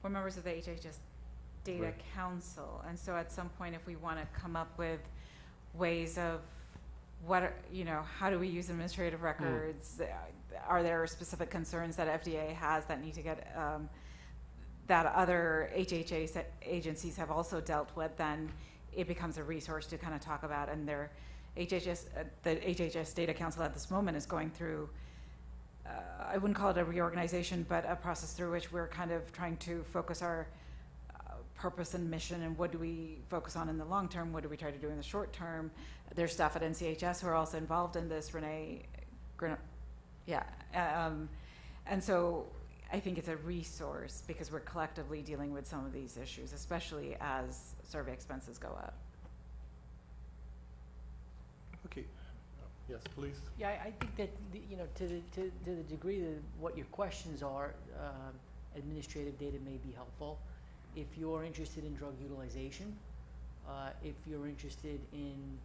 we're members of the HHS Data Right. Council, and so at some point, if we want to come up with ways of what are, you know, how do we use administrative records? Are there specific concerns that FDA has that need to get that other HHS agencies have also dealt with? Then it becomes a resource to kind of talk about, and their HHS, the HHS Data Council at this moment is going through, I wouldn't call it a reorganization, but a process through which we're kind of trying to focus our purpose and mission, and what do we focus on in the long term, what do we try to do in the short term. There's staff at NCHS who are also involved in this, Renee, and so I think it's a resource because we're collectively dealing with some of these issues, especially as survey expenses go up. Okay. Yes, please. Yeah, I think that you know, to the degree that what your questions are, administrative data may be helpful. If you're interested in drug utilization, if you're interested in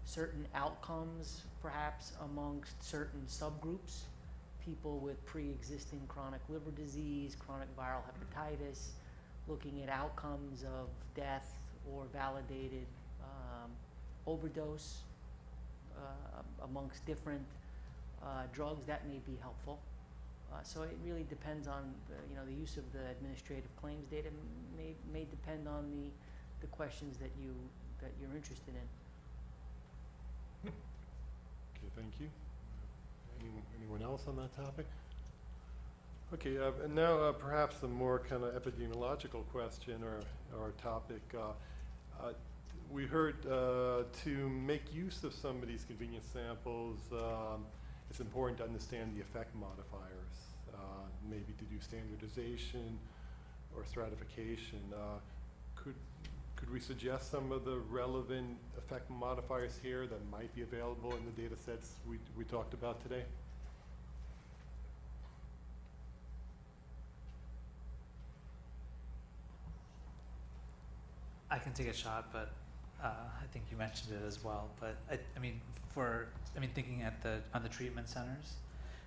certain outcomes, perhaps amongst certain subgroups, people with pre-existing chronic liver disease, chronic viral hepatitis, looking at outcomes of death or validated overdose amongst different drugs, that may be helpful. So it really depends on the use of the administrative claims data may depend on the questions that you're interested in. Okay, thank you. Anyone else on that topic? Okay, and now perhaps a more kind of epidemiological question or topic. We heard to make use of some of these convenience samples, it's important to understand the effect modifiers, maybe to do standardization or stratification. Could we suggest some of the relevant effect modifiers here that might be available in the data sets we talked about today? I can take a shot, but I think you mentioned it as well. But I mean, thinking on the treatment centers,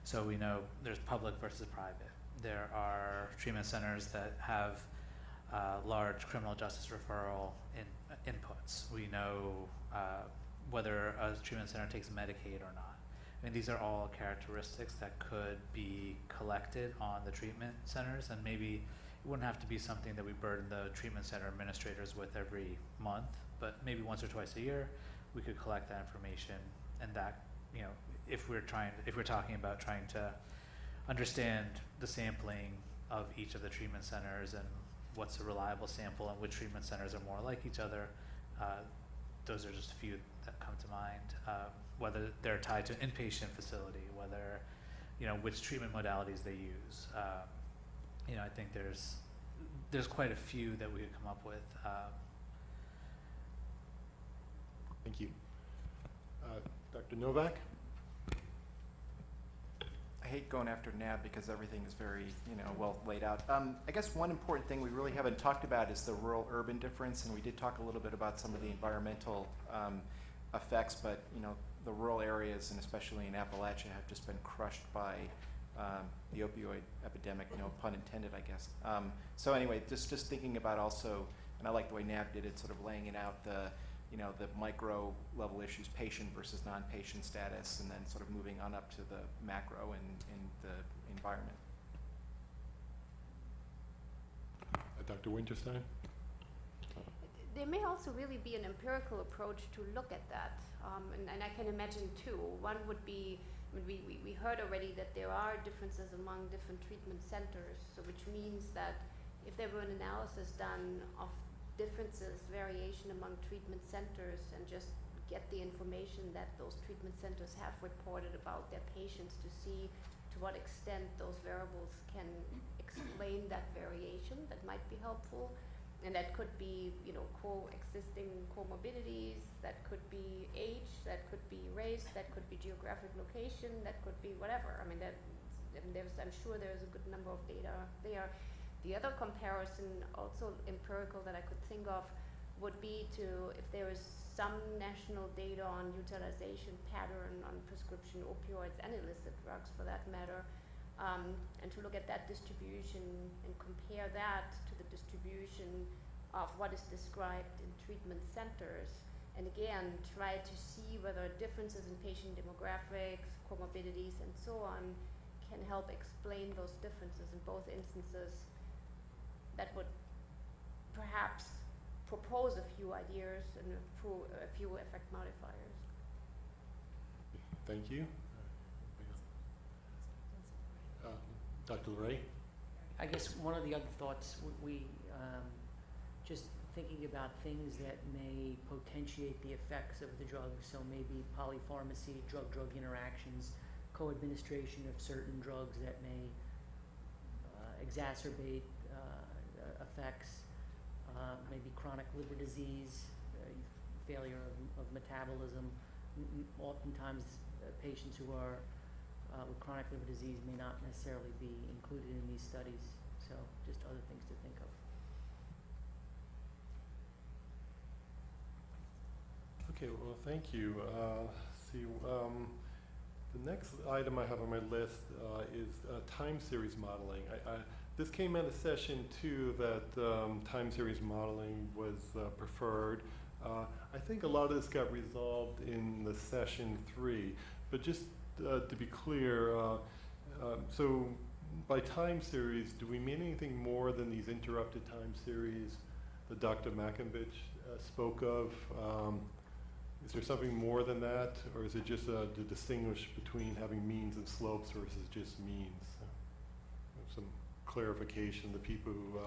so we know there's public versus private. There are treatment centers that have large criminal justice referral inputs. We know whether a treatment center takes Medicaid or not. I mean, these are all characteristics that could be collected on the treatment centers, and maybe it wouldn't have to be something that we burden the treatment center administrators with every month, but maybe once or twice a year, we could collect that information. And that, you know, if we're talking about trying to understand the sampling of each of the treatment centers and what's a reliable sample and which treatment centers are more like each other, those are just a few that come to mind. Whether they're tied to an inpatient facility, whether, you know, which treatment modalities they use. You know, I think there's quite a few that we could come up with. Thank you. Dr. Novak? I hate going after NAB because everything is very, well laid out. I guess one important thing we really haven't talked about is the rural-urban difference, and we did talk a little bit about some of the environmental effects, but, the rural areas, and especially in Appalachia, have just been crushed by the opioid epidemic, no pun intended, I guess. So anyway, just thinking about also, and I like the way NAB did it, sort of laying it out the micro level issues, patient versus non-patient status, and then sort of moving on up to the macro and the environment. Dr. Winterstein? There may also really be an empirical approach to look at that, and I can imagine two. One would be, we heard already that there are differences among different treatment centers, so which means that if there were an analysis done of differences, variation among treatment centers, and just get the information that those treatment centers have reported about their patients to see to what extent those variables can explain that variation, that might be helpful. And that could be, coexisting comorbidities, that could be age, that could be race, that could be geographic location, that could be whatever. I mean, I'm sure there's a good number of data there. The other comparison, also empirical, that I could think of would be if there is some national data on utilization pattern on prescription opioids and illicit drugs for that matter, and to look at that distribution and compare that to the distribution of what is described in treatment centers, and again try to see whether differences in patient demographics, comorbidities, and so on can help explain those differences in both instances. That would perhaps propose a few ideas and a few effect modifiers. Thank you. Dr. Ray? I guess one of the other thoughts, we just thinking about things that may potentiate the effects of the drug, so maybe polypharmacy, drug-drug interactions, co-administration of certain drugs that may exacerbate effects, maybe chronic liver disease, failure of metabolism. Oftentimes patients who are with chronic liver disease may not necessarily be included in these studies, so just other things to think of. Okay, well, thank you. The next item I have on my list is time series modeling. This came out of session 2 that time series modeling was preferred. I think a lot of this got resolved in the session 3, but just to be clear, so by time series, do we mean anything more than these interrupted time series that Dr. Makovich spoke of? Is there something more than that, or is it just to distinguish between having means and slopes versus just means? Some clarification, the people who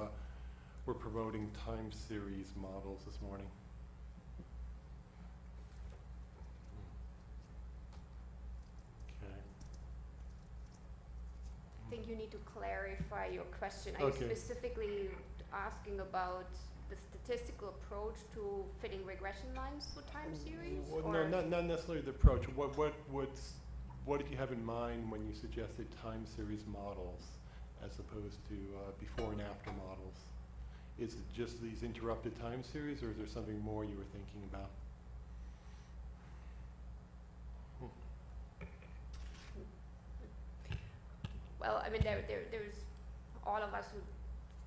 were promoting time series models this morning. I think you need to clarify your question. Are Okay. you specifically asking about the statistical approach to fitting regression lines for time series? Well, or no, not necessarily the approach. What did you have in mind when you suggested time series models as opposed to before and after models? Is it just these interrupted time series, or is there something more you were thinking about? Well, I mean, there's all of us who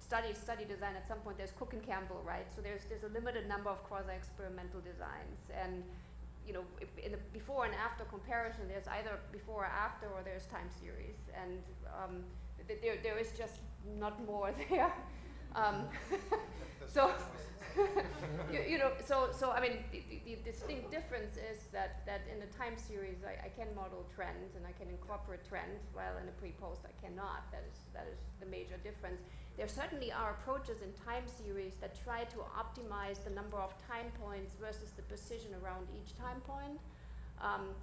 study design. At some point, there's Cook and Campbell, right? So there's a limited number of quasi-experimental designs, and you know, in the before and after comparison, there's either before or after, or there's time series, and there is just not more there. So, so I mean, the distinct difference is that in the time series, I can model trends and I can incorporate trends, while in the pre-post I cannot. That is the major difference. There certainly are approaches in time series that try to optimize the number of time points versus the precision around each time point.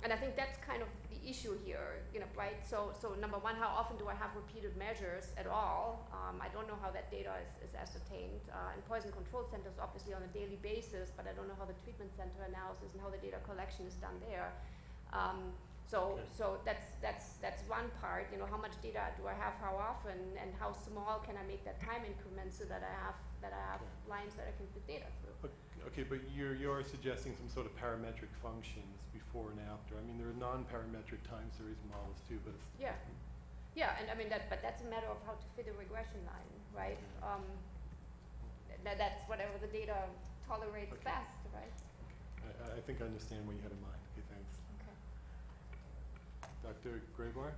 And I think that's kind of the issue here, you know, right? So number one, how often do I have repeated measures at all? I don't know how that data is ascertained. And poison control centers, obviously on a daily basis, but I don't know how the treatment center analysis and how the data collection is done there. So that's one part. You know, how much data do I have, how often, and how small can I make that time increment so that I have lines that I can fit data through. Okay, but you're suggesting some sort of parametric functions before and after. I mean, there are non-parametric time series models too, but it's yeah, and I mean but that's a matter of how to fit a regression line, right? That's whatever the data tolerates best, right? I think I understand what you had in mind. Okay, thanks. Okay. Dr. Graybar?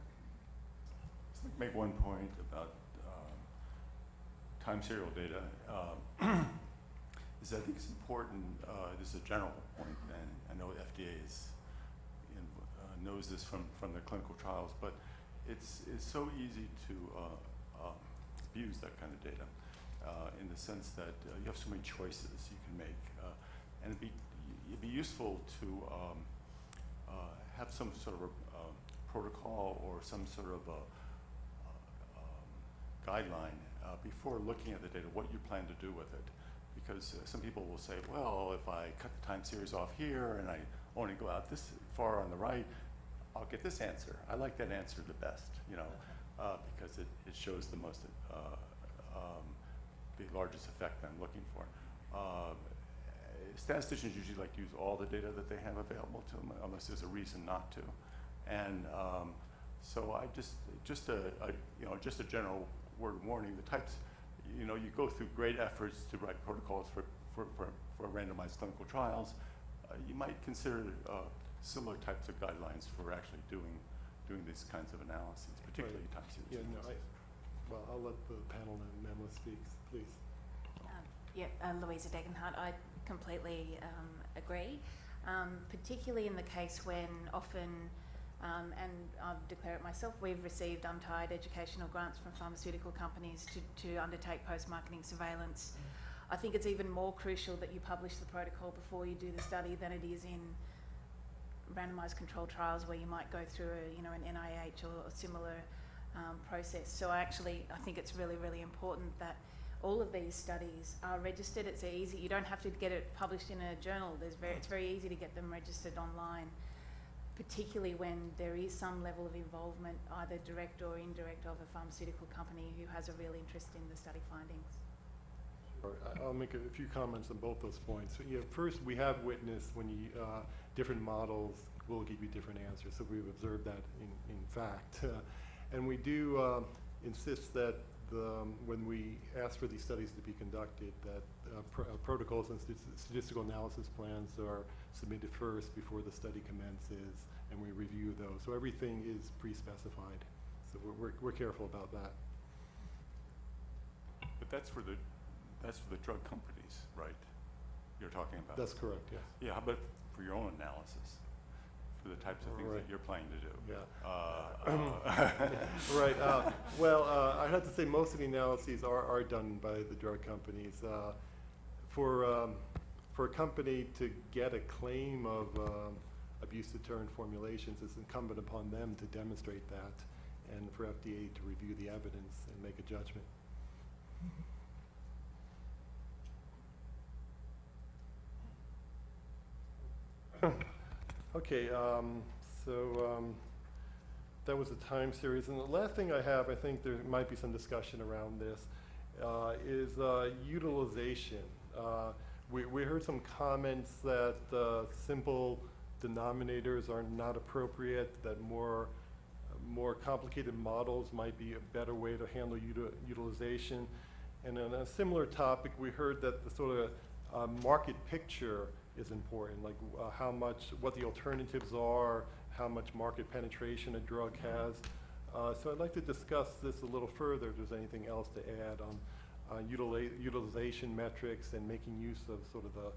Just make one point about time serial data. I think it's important, this is a general point, and I know FDA knows this from their clinical trials, but it's so easy to abuse that kind of data in the sense that you have so many choices you can make. And it'd be useful to have some sort of protocol or some sort of guideline before looking at the data, what you plan to do with it. Because some people will say, well, if I cut the time series off here and I only go out this far on the right, I'll get this answer. I like that answer the best, you know, because it shows the most, the largest effect I'm looking for. Statisticians usually like to use all the data that they have available to them, unless there's a reason not to. And so I just a general word of warning, the types. You know, you go through great efforts to write protocols for randomized clinical trials. You might consider similar types of guidelines for actually doing these kinds of analyses, particularly time series. Yeah, no, well, I'll let the panel and Memla speak, please. Louisa Degenhardt, I completely agree, particularly in the case when often and I'll declare it myself, we've received untied educational grants from pharmaceutical companies to undertake post-marketing surveillance. I think it's even more crucial that you publish the protocol before you do the study than it is in randomized controlled trials where you might go through an NIH or a similar process. So I think it's really, really important that all of these studies are registered. It's easy. You don't have to get it published in a journal. It's very easy to get them registered online, particularly when there is some level of involvement, either direct or indirect, of a pharmaceutical company who has a real interest in the study findings. Sure. I'll make a few comments on both those points. So, first, we have witnessed when different models will give you different answers. So we've observed that in fact. And we do insist that when we ask for these studies to be conducted, that protocols and statistical analysis plans are submitted first before the study commences, and we review those. So everything is pre-specified. So we're careful about that. But that's for the drug companies, right? You're talking about. That's correct. Yes. Yeah. How about for your own analysis? For the types of things that you're planning to do. Yeah. Right. Well, I have to say most of the analyses are done by the drug companies. For a company to get a claim of abuse deterrent formulations, it's incumbent upon them to demonstrate that, and for FDA to review the evidence and make a judgment. Okay, that was a time series. And the last thing I have, I think there might be some discussion around this, is utilization. We heard some comments that simple denominators are not appropriate, that more complicated models might be a better way to handle utilization. And on a similar topic, we heard that the sort of market picture is important, like what the alternatives are, how much market penetration a drug has. So I'd like to discuss this a little further, if there's anything else to add on utilization metrics and making use of sort of the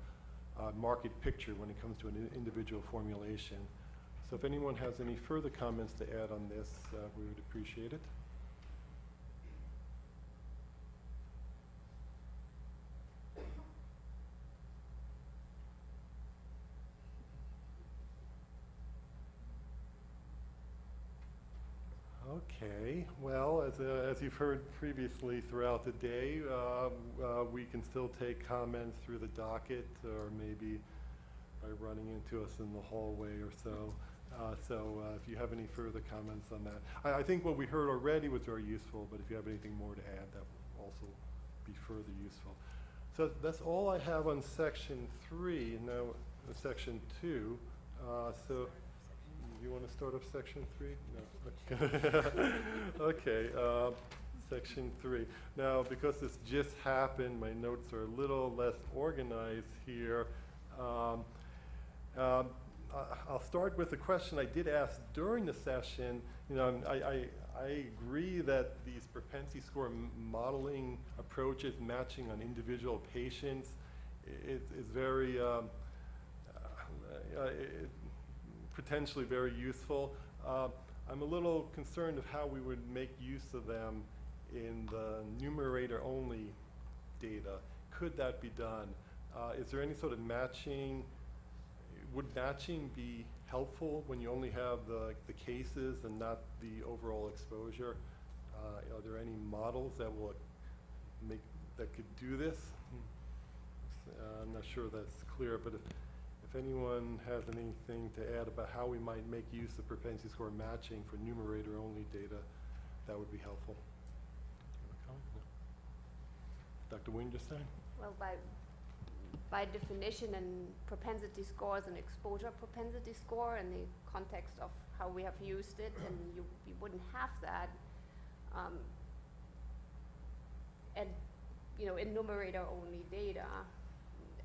market picture when it comes to an individual formulation. So if anyone has any further comments to add on this, we would appreciate it. Okay, well, as you've heard previously throughout the day, we can still take comments through the docket or maybe by running into us in the hallway or so. If you have any further comments on that. I think what we heard already was very useful, but if you have anything more to add, that will also be further useful. So that's all I have on section 3, and now section 2. So you want to start off section 3? No. Okay, section 3. Now, because this just happened, my notes are a little less organized here. I'll start with a question I did ask during the session. You know, I agree that these propensity score modeling approaches, matching on individual patients, is very potentially very useful. I'm a little concerned of how we would make use of them in the numerator-only data. Could that be done? Is there any sort of matching? Would matching be helpful when you only have the cases and not the overall exposure? Are there any models that will that could do this? I'm not sure that's clear, but if anyone has anything to add about how we might make use of propensity score matching for numerator-only data, that would be helpful. Dr. Winterstein? Well, by definition, and propensity score is an exposure propensity score in the context of how we have used it, and you wouldn't have that. And you know, in numerator-only data,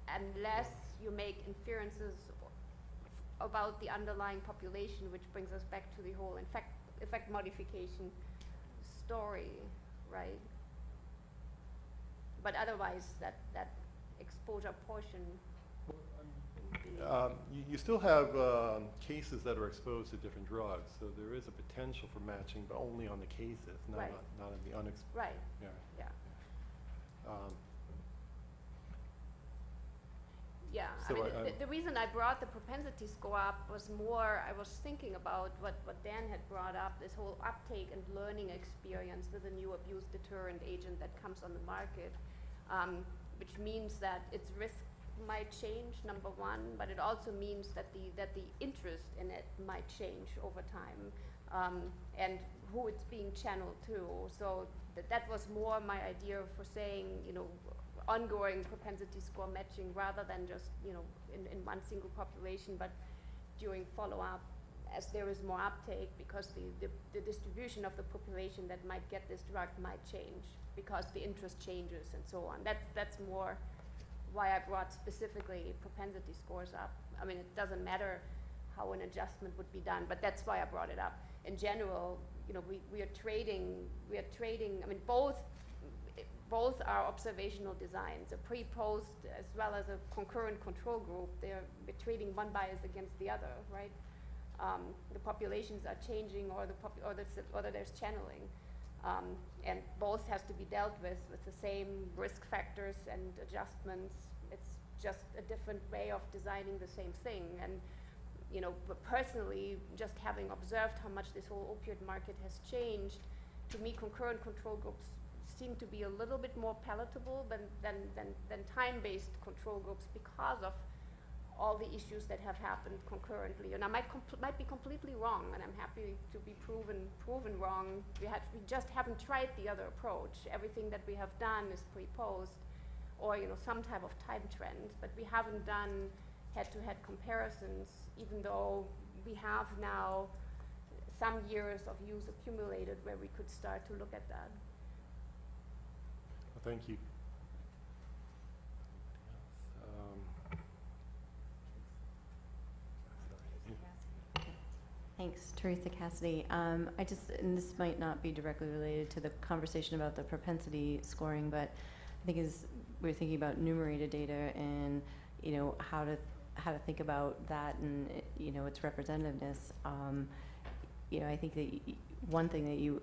unless you make inferences about the underlying population, which brings us back to the whole effect modification story, right? But otherwise, that exposure portion. You still have cases that are exposed to different drugs, so there is a potential for matching, but only on the cases, not Right. not on the unexposed. Right. Yeah. Yeah. Yeah, So I mean, the reason I brought the propensity score up was more, I was thinking about what Dan had brought up, this whole uptake and learning experience with a new abuse deterrent agent that comes on the market, which means that its risk might change, number one, but it also means that the interest in it might change over time, and who it's being channeled to. So that was more my idea for saying, you know, ongoing propensity score matching rather than just, you know, in one single population, but during follow-up as there is more uptake, because the distribution of the population that might get this drug might change because the interest changes and so on. That's more why I brought specifically propensity scores up. I mean, it doesn't matter how an adjustment would be done, but that's why I brought it up. In general, you know, we are trading, I mean, both are observational designs, a pre-post as well as a concurrent control group. We're trading one bias against the other, right? The populations are changing, or there's channeling, and both has to be dealt with the same risk factors and adjustments. It's just a different way of designing the same thing. And you know, but personally, just having observed how much this whole opioid market has changed, to me, concurrent control groups seem to be a little bit more palatable than time-based control groups because of all the issues that have happened concurrently. And I might be completely wrong, and I'm happy to be proven wrong. We just haven't tried the other approach. Everything that we have done is pre-post, or some type of time trend, but we haven't done head-to-head comparisons, even though we have now some years of use accumulated where we could start to look at that. Well, thank you. Thanks, Teresa Cassidy. And this might not be directly related to the conversation about the propensity scoring, but I think as we're thinking about enumerated data and how to think about that and its representativeness. I think that one thing that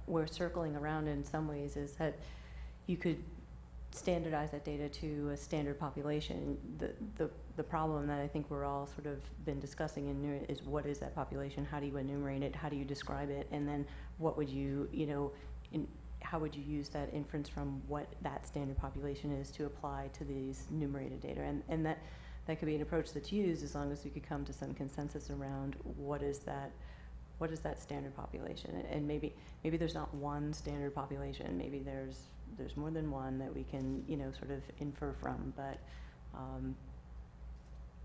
we're circling around in some ways is that you could standardize that data to a standard population. The problem that I think we're all sort of been discussing is what is that population? How do you enumerate it? How do you describe it? And then what would you, how would you use that inference from what that standard population is to apply to these enumerated data? And that could be an approach that's used as long as we could come to some consensus around what is that standard population. And maybe there's not one standard population. Maybe there's more than one that we can sort of infer from. But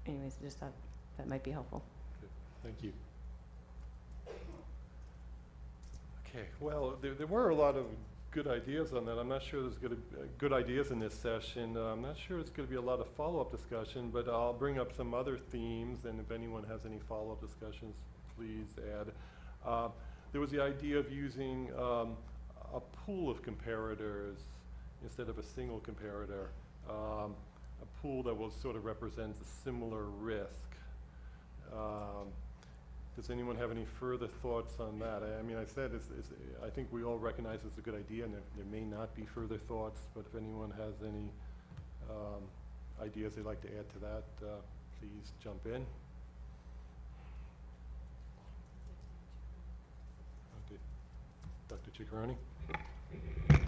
anyways, I just thought that might be helpful. Good. Thank you. Okay, well, there were a lot of good ideas on that. I'm not sure there's going to be good ideas in this session. I'm not sure it's going to be a lot of follow-up discussion, but I'll bring up some other themes, and if anyone has any follow-up discussions, please add. There was the idea of using a pool of comparators instead of a single comparator, a pool that will sort of represent a similar risk. Does anyone have any further thoughts on that? I mean, I said I think we all recognize it's a good idea, and there may not be further thoughts, but if anyone has any ideas they'd like to add to that, please jump in. Dr. Ciccaroni?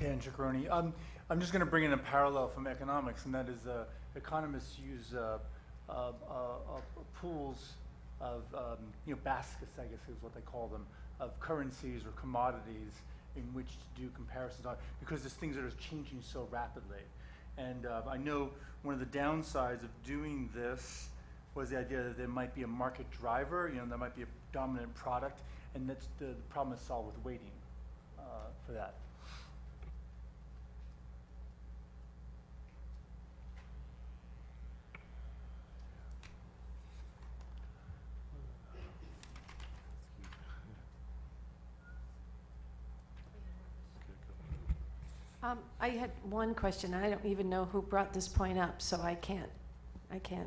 Dan Ciccaroni. I'm just going to bring in a parallel from economics, and that is economists use pools of baskets, I guess is what they call them, of currencies or commodities in which to do comparisons on, because there's things that are changing so rapidly. And I know one of the downsides of doing this was the idea that there might be a market driver, there might be a dominant product, and that's the problem is solved with weighting for that. I had one question. I don't even know who brought this point up, so I can't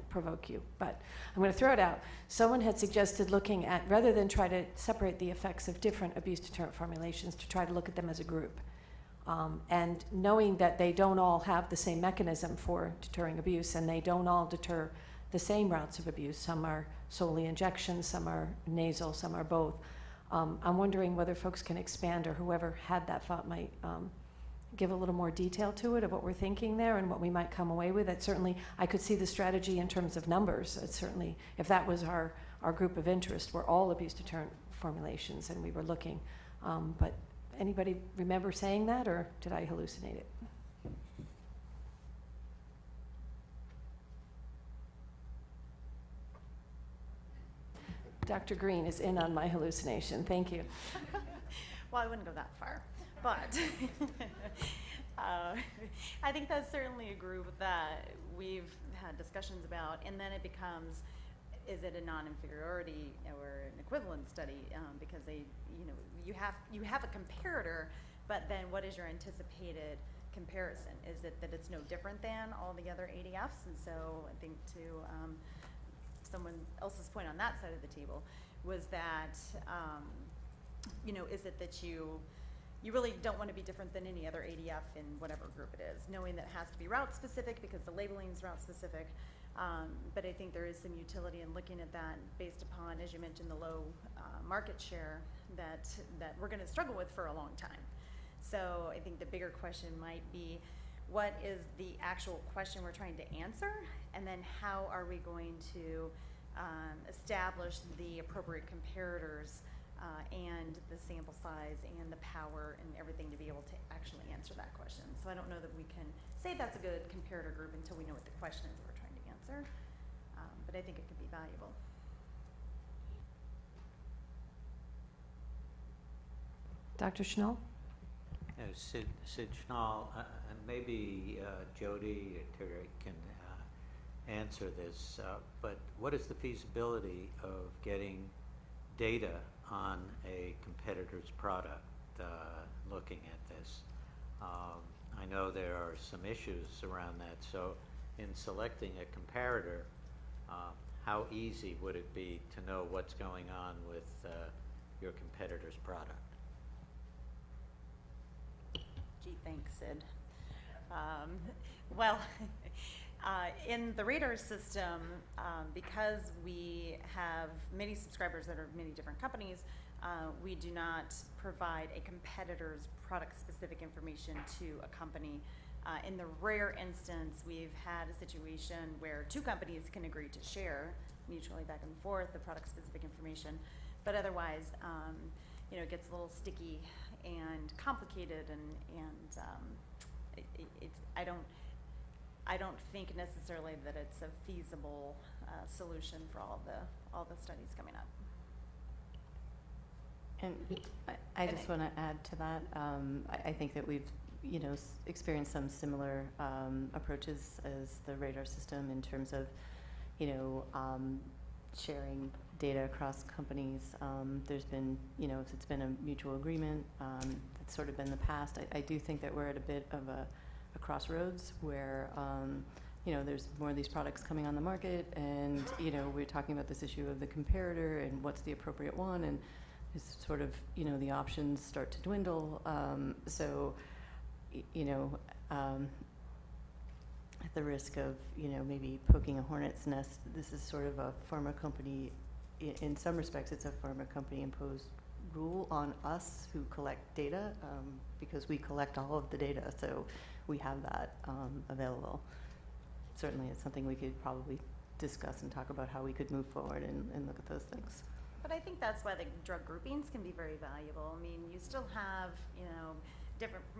provoke you, but I'm going to throw it out. Someone had suggested looking at, rather than try to separate the effects of different abuse deterrent formulations, to try to look at them as a group. And knowing that they don't all have the same mechanism for deterring abuse, and they don't all deter the same routes of abuse. Some are solely injections, some are nasal, some are both. I'm wondering whether folks can expand, or whoever had that thought might give a little more detail to it of what we're thinking there and what we might come away with. That certainly, I could see the strategy in terms of numbers. It's certainly, if that was our group of interest, were all abuse deterrent formulations, and we were looking. But anybody remember saying that, or did I hallucinate it? Dr. Green is in on my hallucination. Thank you. Well, I wouldn't go that far, but I think that's certainly a group that we've had discussions about, and then it becomes, is it a non-inferiority or an equivalent study? Because you have a comparator, but then what is your anticipated comparison? Is it that it's no different than all the other ADFs? And so I think to someone else's point on that side of the table was that, is it that you really don't want to be different than any other ADF in whatever group it is, knowing that it has to be route specific because the labeling is route specific. But I think there is some utility in looking at that based upon, as you mentioned, the low market share that we're going to struggle with for a long time. So I think the bigger question might be, what is the actual question we're trying to answer, and then how are we going to establish the appropriate comparators and the sample size and the power and everything to be able to actually answer that question. So I don't know that we can say that's a good comparator group until we know what the question is that we're trying to answer, but I think it could be valuable. Dr. Schnall? Sid Schnall, and maybe Jody or Terry can answer this, but what is the feasibility of getting data on a competitor's product looking at this? I know there are some issues around that, so in selecting a comparator, how easy would it be to know what's going on with your competitor's product? Gee, thanks, Sid. Well, in the radar system, because we have many subscribers that are many different companies, we do not provide a competitor's product-specific information to a company. In the rare instance, we've had a situation where two companies can agree to share mutually back and forth the product-specific information, but otherwise, it gets a little sticky and complicated, and I don't think necessarily that it's a feasible solution for all the studies coming up. And I just want to add to that. I think that we've experienced some similar approaches as the radar system in terms of sharing data across companies. There's been, it's been a mutual agreement. It's sort of been the past. I do think that we're at a bit of a crossroads where, there's more of these products coming on the market, and, we're talking about this issue of the comparator and what's the appropriate one, and it's sort of, the options start to dwindle. At the risk of, maybe poking a hornet's nest, this is sort of a pharma company, in some respects, it's a pharma company imposed rule on us who collect data, because we collect all of the data, so we have that available. Certainly, it's something we could probably discuss and talk about how we could move forward and look at those things. But I think that's why the drug groupings can be very valuable. I mean, you still have,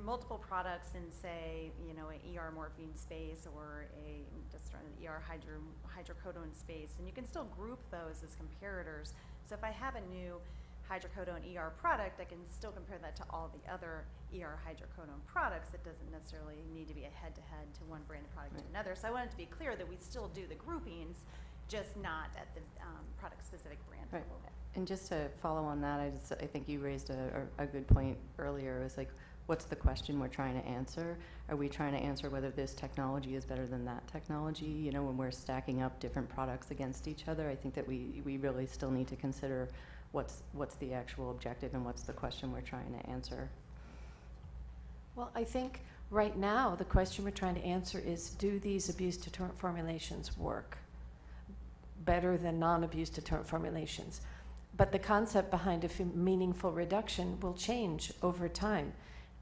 multiple products in, say, an ER morphine space or just an ER hydrocodone space, and you can still group those as comparators. So if I have a new hydrocodone ER product, I can still compare that to all the other ER hydrocodone products. It doesn't necessarily need to be a head-to-head to one branded product to another. So I wanted to be clear that we still do the groupings, just not at the product-specific brand level. And just to follow on that, I think you raised a good point earlier. It's like, what's the question we're trying to answer? Are we trying to answer whether this technology is better than that technology? When we're stacking up different products against each other, I think that we really still need to consider what's the actual objective and what's the question we're trying to answer. Well, I think right now the question we're trying to answer is, do these abuse deterrent formulations work better than non-abuse deterrent formulations? But the concept behind a meaningful reduction will change over time.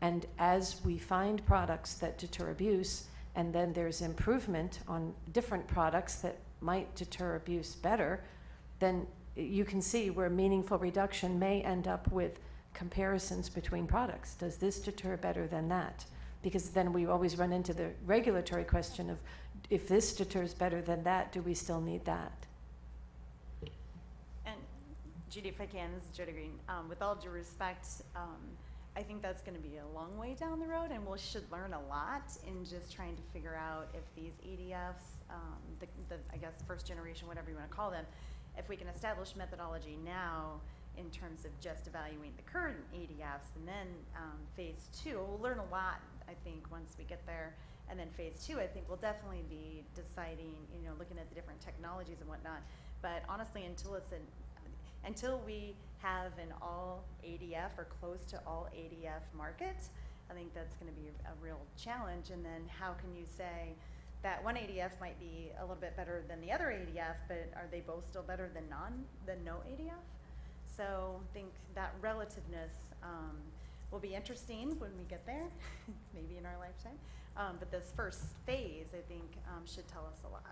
And as we find products that deter abuse, and then there's improvement on different products that might deter abuse better, then you can see where meaningful reduction may end up with comparisons between products. Does this deter better than that? Because then we always run into the regulatory question of, if this deters better than that, do we still need that? And Judy, if I can, this is Jody Green. With all due respect, I think that's going to be a long way down the road, and we should learn a lot in just trying to figure out if these ADFs, I guess first generation, whatever you want to call them, if we can establish methodology now in terms of just evaluating the current ADFs, and then phase 2, we'll learn a lot, I think, once we get there. And then phase 2, I think we'll definitely be deciding, looking at the different technologies and whatnot. But honestly, until we have an all ADF or close to all ADF market, I think that's going to be a real challenge. And then how can you say that one ADF might be a little bit better than the other ADF, but are they both still better than no ADF? So I think that relativeness will be interesting when we get there, maybe in our lifetime. But this first phase, I think, should tell us a lot.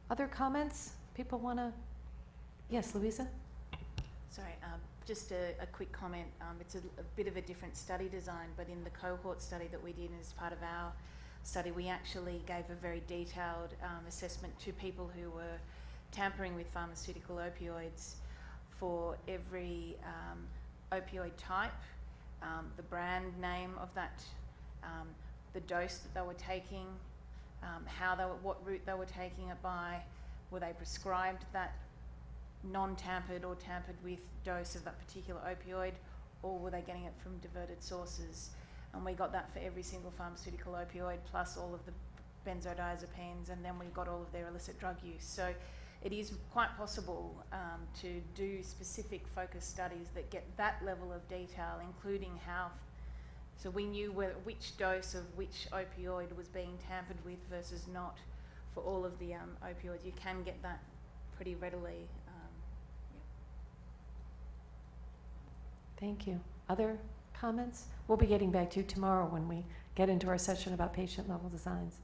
Other comments? People want to? Yes, Louisa? Sorry, just a quick comment. It's a bit of a different study design, but in the cohort study that we did as part of our study, we actually gave a very detailed assessment to people who were tampering with pharmaceutical opioids for every opioid type, the brand name of that, the dose that they were taking, what route they were taking it by, were they prescribed that non-tampered or tampered with dose of that particular opioid, or were they getting it from diverted sources? And we got that for every single pharmaceutical opioid, plus all of the benzodiazepines, and then we got all of their illicit drug use. So it is quite possible to do specific focus studies that get that level of detail, including how, so we knew which dose of which opioid was being tampered with versus not for all of the opioids. You can get that pretty readily. Thank you. Other comments? We'll be getting back to you tomorrow when we get into our session about patient level designs.